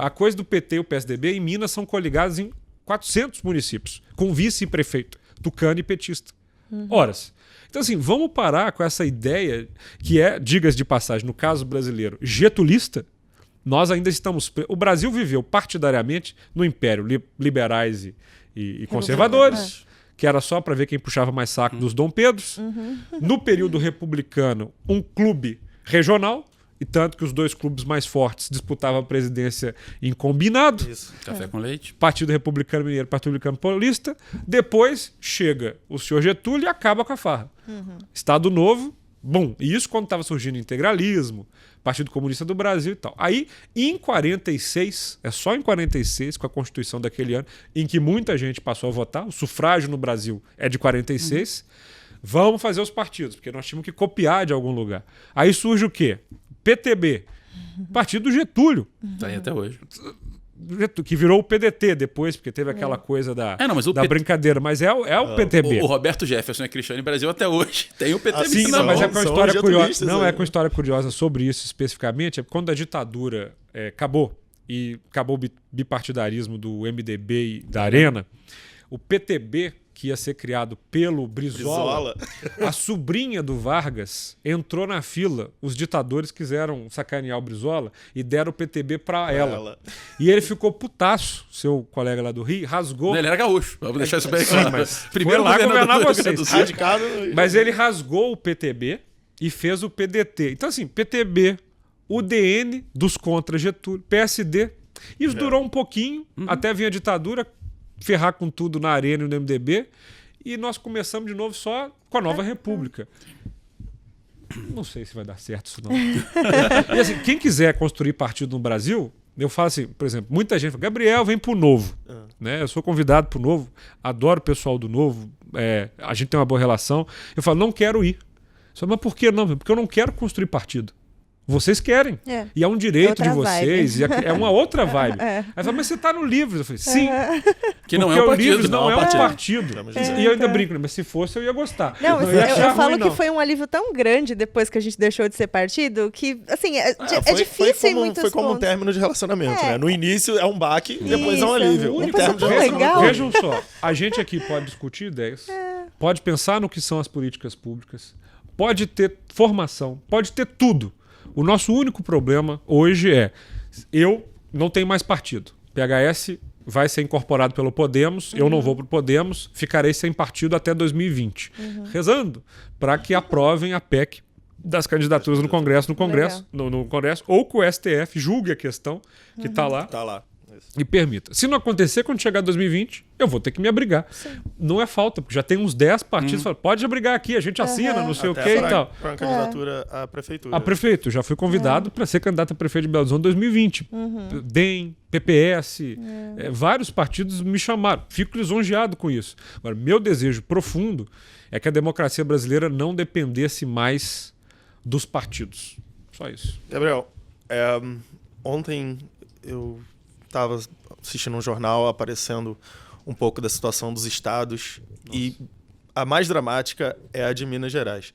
A coisa do PT e o PSDB em Minas são coligados em 400 municípios, com vice e prefeito, tucano e petista. Horas. Então, assim, vamos parar com essa ideia que é, diga-se de passagem, no caso brasileiro, getulista. Nós ainda estamos... O Brasil viveu partidariamente no Império, liberais e conservadores, que era só para ver quem puxava mais saco dos Dom Pedros. No período republicano, um clube regional, e tanto que os dois clubes mais fortes disputavam a presidência em combinado. Isso. Café com leite. Partido Republicano Mineiro, Partido Republicano Paulista. Depois chega o senhor Getúlio e acaba com a farra. Estado Novo, bom. E isso quando estava surgindo o integralismo, Partido Comunista do Brasil e tal. Aí, em 46, é só em 46, com a Constituição daquele ano, em que muita gente passou a votar, o sufrágio no Brasil é de 46, vamos fazer os partidos, porque nós tínhamos que copiar de algum lugar. Aí surge o quê? PTB, Partido do Getúlio. Tá aí até hoje. Que virou o PDT depois, porque teve aquela coisa da brincadeira, mas é o PTB. O Roberto Jefferson é cristão no Brasil até hoje. Tem o PTB. Sim, não, mas é com uma história curiosa. Não, é com uma história curiosa sobre isso especificamente. É quando a ditadura acabou e acabou o bipartidarismo do MDB e da Arena, o PTB, que ia ser criado pelo Brizola, a sobrinha do Vargas entrou na fila. Os ditadores quiseram sacanear o Brizola e deram o PTB pra ela. E ele ficou putaço, seu colega lá do Rio, rasgou... Ele era gaúcho, vamos deixar isso bem claro. Mas primeiro lá governar vocês. Radicado. Mas ele rasgou o PTB e fez o PDT. Então assim, PTB, UDN dos contra Getúlio, PSD. Isso durou um pouquinho, até vir a ditadura, ferrar com tudo na Arena e no MDB, e nós começamos de novo só com a Nova República. Não sei se vai dar certo isso não. E assim, quem quiser construir partido no Brasil, eu falo assim, por exemplo, muita gente fala, Gabriel, vem pro Novo. Né? Eu sou convidado pro Novo, adoro o pessoal do Novo, a gente tem uma boa relação. Eu falo, não quero ir. Mas por que não? Porque eu não quero construir partido. Vocês querem. E é um direito de vocês. E é uma outra vibe. Aí fala, mas você tá no Livros. Eu falei, sim. Que não é um partido. Livros não é um partido. E eu ainda brinco, mas se fosse eu ia gostar. Não, eu falo que foi um alívio tão grande depois que a gente deixou de ser partido, que, assim, é difícil em muitos Foi como um término de relacionamento, né? No início é um baque, depois é um alívio. Vejam só, a gente aqui pode discutir ideias, pode pensar no que são as políticas públicas, pode ter formação, pode ter tudo. O nosso único problema hoje eu não tenho mais partido. PHS vai ser incorporado pelo Podemos, eu não vou pro Podemos, ficarei sem partido até 2020. Rezando para que aprovem a PEC das candidaturas no Congresso, no Congresso, ou que o STF julgue a questão que está lá. Tá lá. E permita. Se não acontecer, quando chegar 2020, eu vou ter que me abrigar. Não é falta, porque já tem uns 10 partidos. Pode abrigar aqui, a gente assina, não sei o que e tal. Para uma candidatura à prefeitura. A prefeito, já fui convidado para ser candidato a prefeito de Belo Horizonte em 2020. DEM, PPS, vários partidos me chamaram. Fico lisonjeado com isso. Agora, meu desejo profundo é que a democracia brasileira não dependesse mais dos partidos. Só isso. Gabriel, ontem eu estava assistindo um jornal aparecendo um pouco da situação dos estados. E a mais dramática é a de Minas Gerais.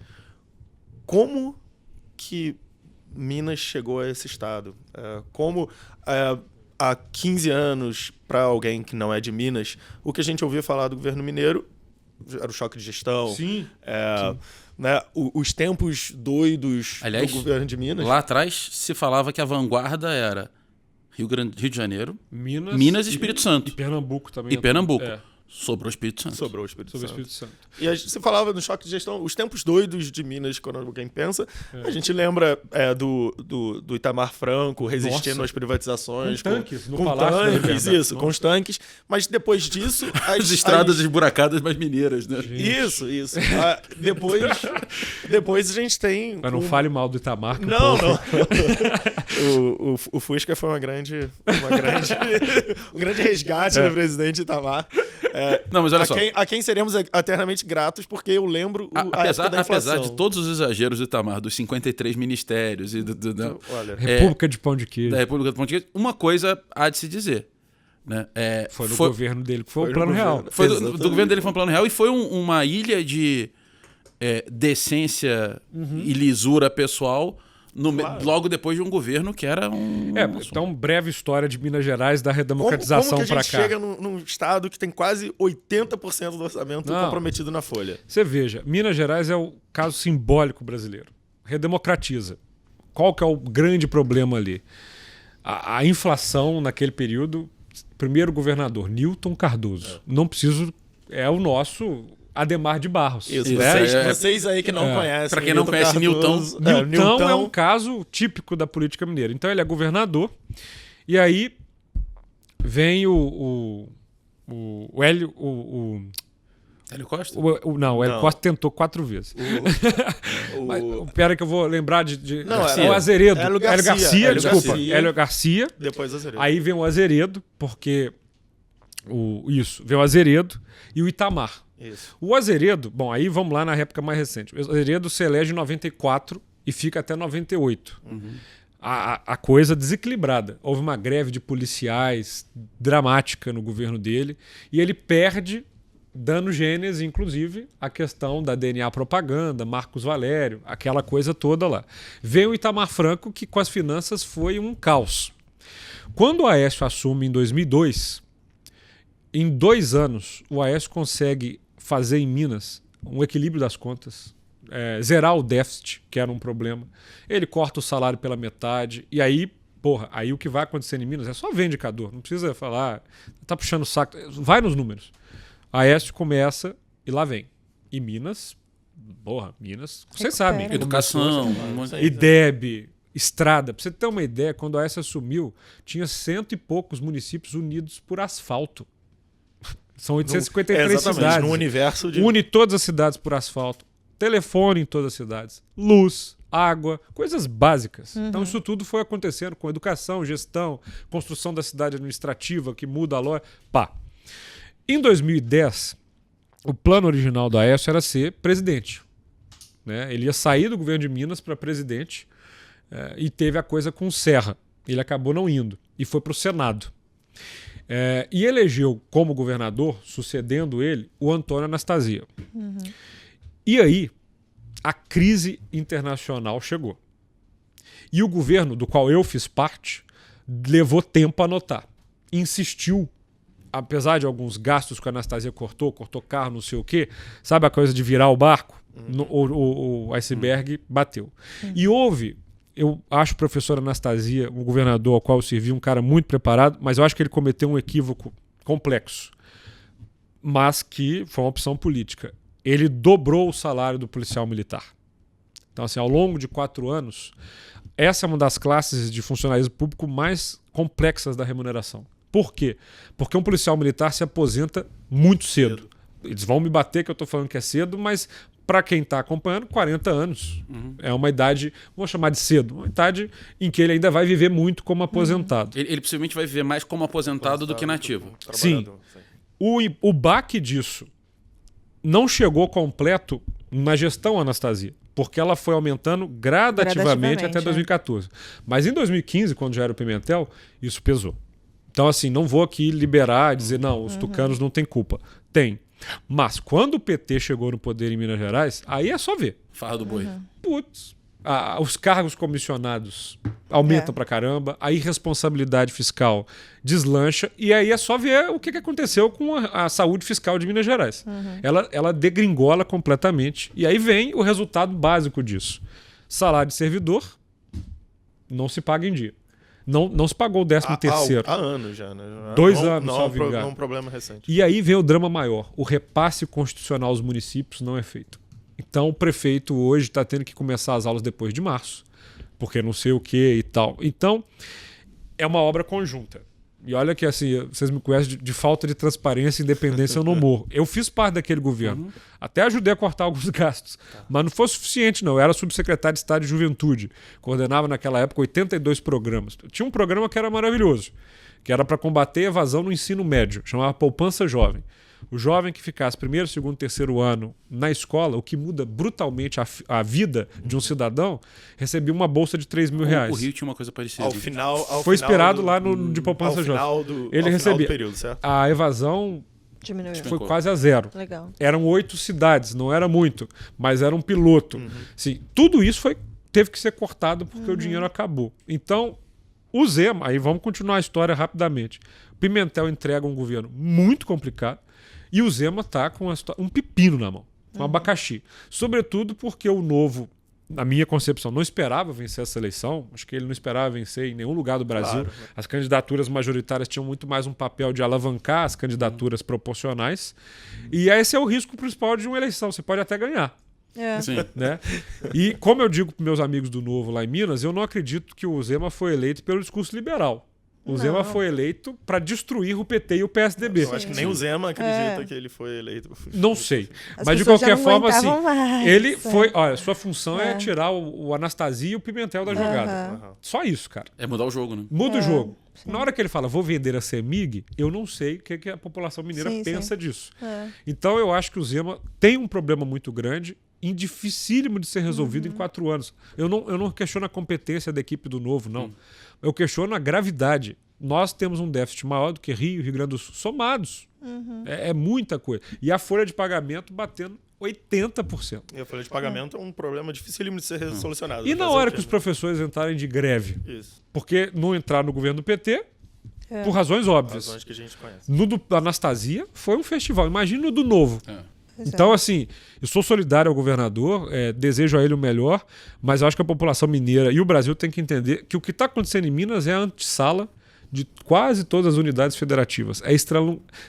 Como que Minas chegou a esse estado? Como há 15 anos, para alguém que não é de Minas, o que a gente ouvia falar do governo mineiro era o choque de gestão. Sim. Né, os tempos doidos do governo de Minas. Lá atrás se falava que a vanguarda era Rio de Janeiro, Minas e Espírito Santo. E Pernambuco também. E Pernambuco. Sobrou o Espírito Santo. Sobrou o Espírito Santo. E você falava no choque de gestão, os tempos doidos de Minas, quando alguém pensa, a gente lembra do Itamar Franco resistindo às privatizações. Com tanques, no com Palácio tanques, isso, com os tanques. Mas depois disso... As estradas esburacadas, mas mineiras, né? Isso. Depois a gente tem... Mas não fale mal do Itamar. Não. O Fusca foi um grande resgate do presidente Itamar. Não, mas olha só. A quem seremos eternamente gratos, porque eu lembro apesar de todos os exageros do Itamar, dos 53 ministérios e República de Pão de Queijo. Da República de Pão de Queijo, uma coisa há de se dizer. Né? Foi no governo dele que foi o Plano Real. Foi do governo dele foi um Plano Real e foi uma ilha de decência e lisura pessoal Logo depois de um governo que era um... Então, breve história de Minas Gerais, da redemocratização para cá. Como que a gente chega num estado que tem quase 80% do orçamento comprometido na folha? Você veja, Minas Gerais é o caso simbólico brasileiro. Redemocratiza. Qual que é o grande problema ali? A inflação naquele período, primeiro governador, Newton Cardoso. Não preciso... É o nosso Adhemar de Barros. Isso, vocês aí que não conhecem. Para quem não conhece, Newton é um caso típico da política mineira. Então ele é governador e aí vem o Hélio... Hélio Costa? O Hélio Costa tentou 4 vezes. Espera que eu vou lembrar de o Azeredo. Hélio Garcia. Hélio Garcia. Depois Azeredo. Aí vem o Azeredo, porque... vem o Azeredo e o Itamar. Isso. O Azeredo, bom, aí vamos lá na época mais recente. O Azeredo se elege em 94 e fica até 98. A coisa desequilibrada. Houve uma greve de policiais dramática no governo dele e ele perde, dando gênese, inclusive, a questão da DNA propaganda, Marcos Valério, aquela coisa toda lá. Vem o Itamar Franco, que com as finanças foi um caos. Quando o Aécio assume em 2002, em 2 anos, o Aécio consegue fazer em Minas um equilíbrio das contas, zerar o déficit, que era um problema. Ele corta o salário pela metade, e aí, aí o que vai acontecer em Minas é só ver indicador, não precisa falar, tá puxando o saco, vai nos números. Aécio começa e lá vem. E Minas, Minas, vocês sabem. Educação. IDEB, estrada. Pra você ter uma ideia, quando o Aécio assumiu, tinha 100 e poucos municípios unidos por asfalto. São 853 cidades. No universo de... Une todas as cidades por asfalto. Telefone em todas as cidades. Luz, água, coisas básicas. Então isso tudo foi acontecendo com educação, gestão, construção da cidade administrativa, que muda a lógica. Em 2010, o plano original do Aécio era ser presidente. Né? Ele ia sair do governo de Minas para presidente e teve a coisa com o Serra. Ele acabou não indo e foi para o Senado. E elegeu como governador, sucedendo ele, o Antônio Anastasia. E aí, a crise internacional chegou. E o governo, do qual eu fiz parte, levou tempo a anotar. Insistiu, apesar de alguns gastos que a Anastasia cortou carro, não sei o quê, sabe a coisa de virar o barco? O iceberg bateu. E houve... Eu acho o professor Anastasia, um governador ao qual eu servi, um cara muito preparado, mas eu acho que ele cometeu um equívoco complexo, mas que foi uma opção política. Ele dobrou o salário do policial militar. Então, assim, ao longo de 4 anos, essa é uma das classes de funcionalismo público mais complexas da remuneração. Por quê? Porque um policial militar se aposenta muito cedo. Eles vão me bater que eu estou falando que é cedo, mas... Para quem está acompanhando, 40 anos. É uma idade, vou chamar de cedo, uma idade em que ele ainda vai viver muito como aposentado. Ele possivelmente vai viver mais como aposentado do que nativo. Sim. O baque disso não chegou completo na gestão Anastasia, porque ela foi aumentando gradativamente até 2014. Mas em 2015, quando já era o Pimentel, isso pesou. Então, assim, não vou aqui liberar e dizer, não, os tucanos não têm culpa. Tem. Mas quando o PT chegou no poder em Minas Gerais, aí é só ver. Farra do boi. Putz, os cargos comissionados aumentam pra caramba, a irresponsabilidade fiscal deslancha, e aí é só ver o que aconteceu com a saúde fiscal de Minas Gerais. Ela degringola completamente, e aí vem o resultado básico disso. Salário de servidor não se paga em dia. Não se pagou o 13º. Há anos já, né? 2 anos, não salvo engano. Não é um problema recente. E aí vem o drama maior. O repasse constitucional aos municípios não é feito. Então o prefeito hoje está tendo que começar as aulas depois de março, porque não sei o que e tal. Então é uma obra conjunta. E olha que assim, vocês me conhecem de falta de transparência e independência eu não morro. Eu fiz parte daquele governo. Até ajudei a cortar alguns gastos. Mas não foi suficiente, não. Eu era subsecretário de Estado de Juventude. Coordenava naquela época 82 programas. Tinha um programa que era maravilhoso, que era para combater a evasão no ensino médio. Chamava Poupança Jovem. O jovem que ficasse primeiro, segundo, terceiro ano na escola, o que muda brutalmente a vida de um cidadão, recebia uma bolsa de R$3.000. O Rio tinha uma coisa parecida. Foi inspirado lá no de Poupança Jovem. Ele recebia. Período, certo? A evasão diminuiu. Foi quase a 0. Legal. Eram 8 cidades, não era muito, mas era um piloto. Assim, tudo isso foi teve que ser cortado porque o dinheiro acabou. Então, o Zema, aí vamos continuar a história rapidamente. Pimentel entrega um governo muito complicado e o Zema está com um pepino na mão, um abacaxi. Sobretudo porque o Novo, na minha concepção, não esperava vencer essa eleição. Acho que ele não esperava vencer em nenhum lugar do Brasil. Claro. As candidaturas majoritárias tinham muito mais um papel de alavancar as candidaturas proporcionais. E esse é o risco principal de uma eleição. Você pode até ganhar. Sim. Né? E como eu digo para meus amigos do Novo lá em Minas, eu não acredito que o Zema foi eleito pelo discurso liberal. O Zema foi eleito para destruir o PT e o PSDB. Eu acho que nem o Zema acredita que ele foi eleito. Não sei. As Mas de pessoas já qualquer não forma, assim, aguentavam mais. ele foi. Olha, sua função é tirar o Anastasia e o Pimentel da jogada. Só isso, cara. É mudar o jogo, né? Muda o jogo. Na hora que ele fala, vou vender a CEMIG, eu não sei o que a população mineira pensa disso. Então eu acho que o Zema tem um problema muito grande, dificílimo de ser resolvido em 4 anos. Eu não questiono a competência da equipe do Novo, não. Eu questiono a gravidade. Nós temos um déficit maior do que Rio e Rio Grande do Sul, somados. É muita coisa. E a folha de pagamento batendo 80%. E a folha de pagamento é um problema dificílimo de ser solucionado. E na hora que os professores entrarem de greve? Isso. Porque não entraram no governo do PT, por razões óbvias. Razões que a gente conhece. No do Anastasia foi um festival. Imagina no do Novo. Então, assim, eu sou solidário ao governador, desejo a ele o melhor, mas eu acho que a população mineira e o Brasil tem que entender que o que está acontecendo em Minas é a antessala de quase todas as unidades federativas.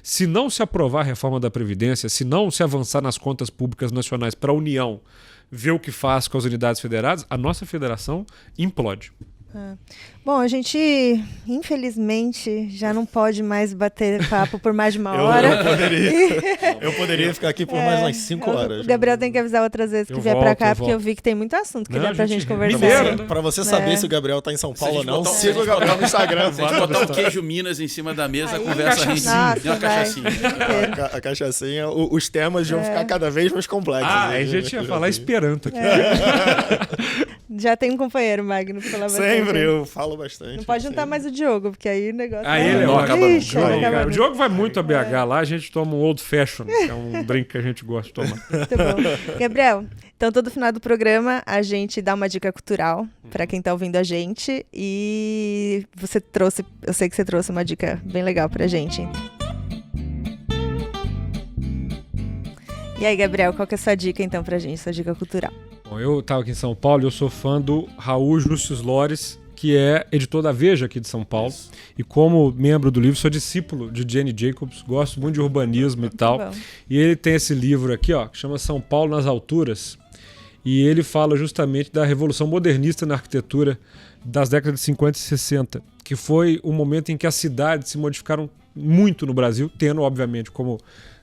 Se não se aprovar a reforma da Previdência, se não se avançar nas contas públicas nacionais para a União ver o que faz com as unidades federadas, a nossa federação implode. Bom, a gente, infelizmente, já não pode mais bater papo por mais de uma hora. Eu poderia ficar aqui por mais umas 5 horas. O Gabriel tem que avisar outras vezes que vier pra cá, porque eu vi que tem muito assunto que dá pra gente conversar. Mineiro, Pra você saber se o Gabriel tá em São Paulo ou não, botar siga o Gabriel no Instagram. Se a gente botar o queijo Minas em cima da mesa, a conversa rende. Nossa, E uma cachaçinha. A cachaçinha, os temas vão ficar cada vez mais complexos. A gente ia falar Esperanto aqui. Já tem um companheiro, Magno, pra falar bastante. Sempre, eu falo bastante. Não pode juntar mais o Diogo, porque aí o negócio... Ele não acaba não. Ixi, não acaba O não. Diogo vai muito a BH lá, a gente toma um Old Fashion, que é um drink que a gente gosta de tomar. Muito bom. Gabriel, então todo final do programa a gente dá uma dica cultural pra quem tá ouvindo a gente e eu sei que você trouxe uma dica bem legal pra gente. E aí, Gabriel, qual que é a sua dica então pra gente, sua dica cultural? Bom, eu estava aqui em São Paulo e eu sou fã do Raul Justus Lores, que é editor da Veja aqui de São Paulo. Isso. E como membro do livro, sou discípulo de Jane Jacobs, gosto muito de urbanismo e tal. Bom. E ele tem esse livro aqui, ó, que chama São Paulo nas Alturas. E ele fala justamente da revolução modernista na arquitetura das décadas de 50 e 60, que foi um momento em que as cidades se modificaram muito no Brasil, tendo, obviamente, como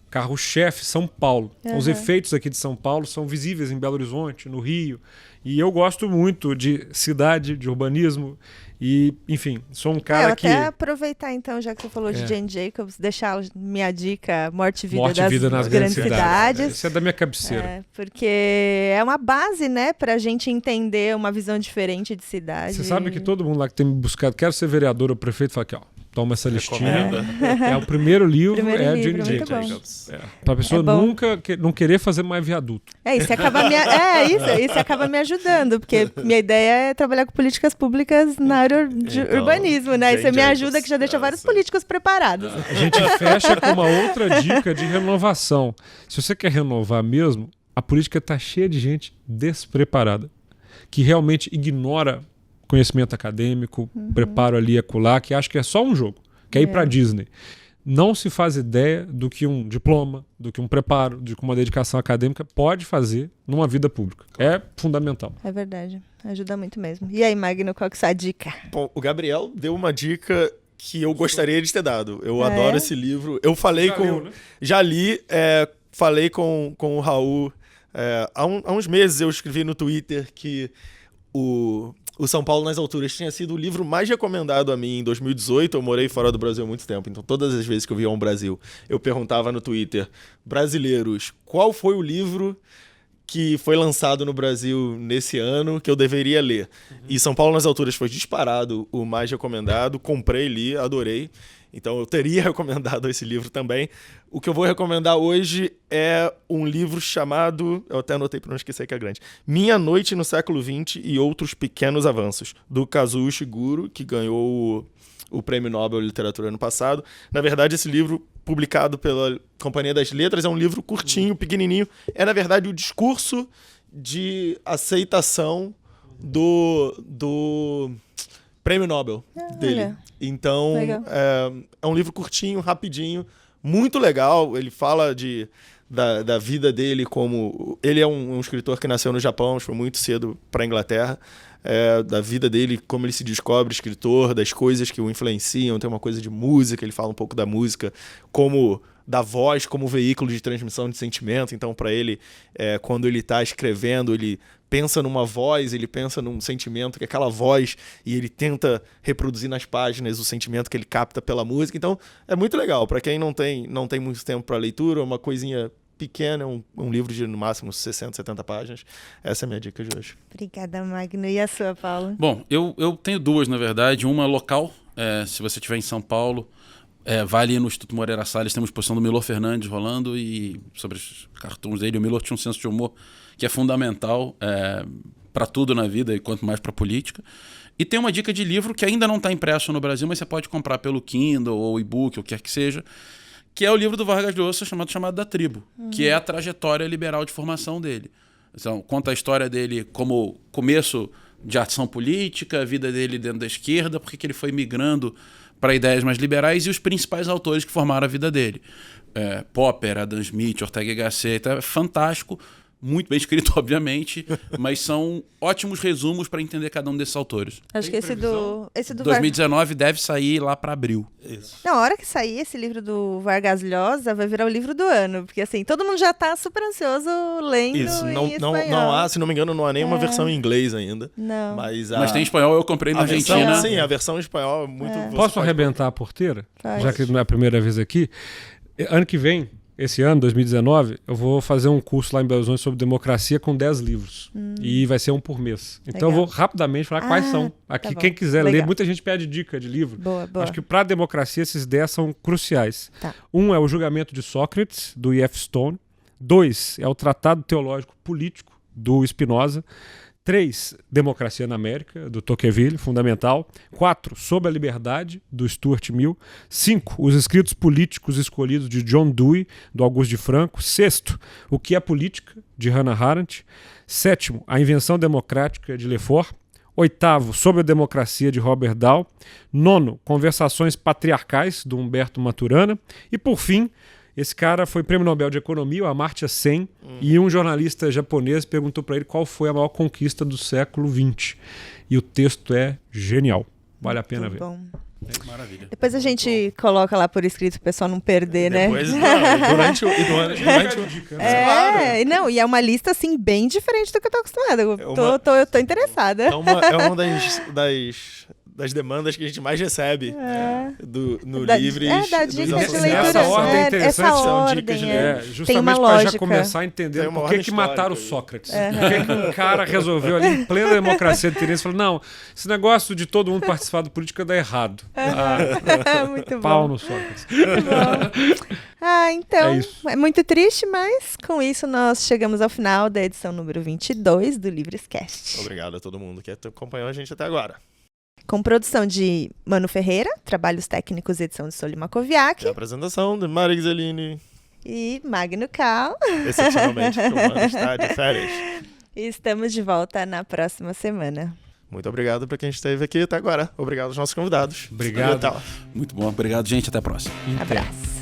carro-chefe São Paulo. Então, os efeitos aqui de São Paulo são visíveis em Belo Horizonte, no Rio. E eu gosto muito de cidade, de urbanismo. E, enfim, sou um cara que... até aproveitar, então, já que você falou de Jane Jacobs, deixar minha dica Morte e Vida das Grandes Cidades. Isso é da minha cabeceira. Porque é uma base, né, pra gente entender uma visão diferente de cidade. Você sabe que todo mundo lá que tem me buscado, quero ser vereador ou prefeito, fala aqui, ó, toma essa listinha. É o primeiro livro, é Jane Jacobs. Pra pessoa nunca não querer fazer mais viaduto. Isso acaba me ajudando, porque minha ideia é trabalhar com políticas públicas na área de urbanismo, né? E você me ajuda, que já deixa vários políticos preparados. A gente fecha com uma outra dica de renovação. Se você quer renovar mesmo, a política tá cheia de gente despreparada, que realmente ignora conhecimento acadêmico, preparo ali e acolá, que acha que é só um jogo, quer ir pra Disney. Não se faz ideia do que um diploma, do que um preparo, de que uma dedicação acadêmica pode fazer numa vida pública. É fundamental. É verdade. Ajuda muito mesmo. E aí, Magno, qual que é a sua dica? Bom, o Gabriel deu uma dica que eu gostaria de ter dado. Eu adoro esse livro. Eu falei já li, falei com o Raul. Há uns meses eu escrevi no Twitter que o São Paulo nas Alturas tinha sido o livro mais recomendado a mim em 2018. Eu morei fora do Brasil há muito tempo, então todas as vezes que eu via um Brasil, eu perguntava no Twitter, brasileiros, qual foi o livro que foi lançado no Brasil nesse ano que eu deveria ler? E São Paulo nas Alturas foi disparado o mais recomendado, comprei, li, adorei. Então eu teria recomendado esse livro também. O que eu vou recomendar hoje é um livro chamado, eu até anotei para não esquecer que é grande, Minha Noite no Século XX e Outros Pequenos Avanços, do Kazuo Ishiguro, que ganhou o Prêmio Nobel de Literatura ano passado. Na verdade, esse livro, publicado pela Companhia das Letras, é um livro curtinho, pequenininho. É, na verdade, o discurso de aceitação do Prêmio Nobel dele. Olha. Então, é um livro curtinho, rapidinho, muito legal. Ele fala da vida dele como... Ele é um escritor que nasceu no Japão, foi muito cedo para a Inglaterra. Da vida dele, como ele se descobre escritor, das coisas que o influenciam. Tem uma coisa de música, ele fala um pouco da música, como da voz como veículo de transmissão de sentimento. Então, para ele, quando ele está escrevendo, ele pensa numa voz, ele pensa num sentimento, que é aquela voz, e ele tenta reproduzir nas páginas o sentimento que ele capta pela música. Então, é muito legal. Para quem não tem muito tempo para leitura, uma coisinha pequena, um livro de no máximo 60, 70 páginas. Essa é a minha dica de hoje. Obrigada, Magno. E a sua, Paulo? Bom, eu tenho duas, na verdade. Uma local, se você estiver em São Paulo, vai ali no Instituto Moreira Salles, temos exposição do Milor Fernandes rolando, e sobre os cartoons dele. O Milor tinha um senso de humor que é fundamental para tudo na vida, e quanto mais para política. E tem uma dica de livro que ainda não está impresso no Brasil, mas você pode comprar pelo Kindle ou e-book, ou o que quer que seja, que é o livro do Vargas Llosa chamado da Tribo, que é a trajetória liberal de formação dele. Então, conta a história dele como começo de ação política, a vida dele dentro da esquerda, porque que ele foi migrando para ideias mais liberais, e os principais autores que formaram a vida dele. Popper, Adam Smith, Ortega y Gasset, é fantástico, muito bem escrito, obviamente, mas são ótimos resumos para entender cada um desses autores. Acho que esse do 2019 deve sair lá para abril. Isso. Na hora que sair esse livro do Vargas Llosa, vai virar o livro do ano. Porque assim, todo mundo já tá super ansioso lendo Isso, em espanhol. não há, se não me engano, não há nenhuma versão em inglês ainda. Não. Mas tem em espanhol, eu comprei na Argentina. Sim, a versão em espanhol é muito... Posso arrebentar a porteira? Pode. Já que não é a primeira vez aqui. Ano que vem, esse ano, 2019, eu vou fazer um curso lá em Belo Horizonte sobre democracia com 10 livros. E vai ser um por mês. Então Legal. eu vou rapidamente falar quais são. Aqui, bom. quem quiser Legal. ler, muita gente pede dica de livro. Boa. Acho que para a democracia esses 10 são cruciais. Tá. Um é o Julgamento de Sócrates, do E.F. Stone. 2 é o Tratado Teológico Político, do Spinoza. 3, Democracia na América, do Tocqueville, fundamental. 4, Sobre a Liberdade, do Stuart Mill. 5, Os Escritos Políticos Escolhidos, de John Dewey, do Augusto de Franco. 6, O que é Política, de Hannah Arendt. 7, A Invenção Democrática, de Lefort. 8, Sobre a Democracia, de Robert Dahl. 9, Conversações Patriarcais, do Humberto Maturana. E, por fim, esse cara foi Prêmio Nobel de Economia, o Amartya Sen, e um jornalista japonês perguntou para ele qual foi a maior conquista do século XX. E o texto é genial. Vale a pena ver. Bom. Maravilha. Depois a gente coloca lá por escrito, o pessoal não perder, Depois, né? durante o... Não, e é uma lista, assim, bem diferente do que eu tô acostumada. Eu tô interessada. É uma das demandas que a gente mais recebe no Livres. Da dica de leitura. Essa ordem é interessante. Essa são ordem, dicas de Justamente tem uma para lógica. já começar a entender Tem uma por que ordem mataram o histórica. Sócrates. Por que um cara resolveu ali, em plena democracia de interesse, falou, não, esse negócio de todo mundo participar da política dá errado. Muito Pau bom. no Sócrates. Então, É isso. é muito triste, mas com isso nós chegamos ao final da edição número 22 do Livrescast. Obrigado a todo mundo que acompanhou a gente até agora. Com produção de Mano Ferreira, trabalhos técnicos e edição de Soli E Makoviak a apresentação de Mari Gzelini, e Magno Cal. excepcionalmente, porque o Mano está de férias. E estamos de volta na próxima semana. Muito obrigado para quem esteve aqui até agora. Obrigado aos nossos convidados. Obrigado. E até lá. Muito bom. Obrigado, gente. Até a próxima. Abraço.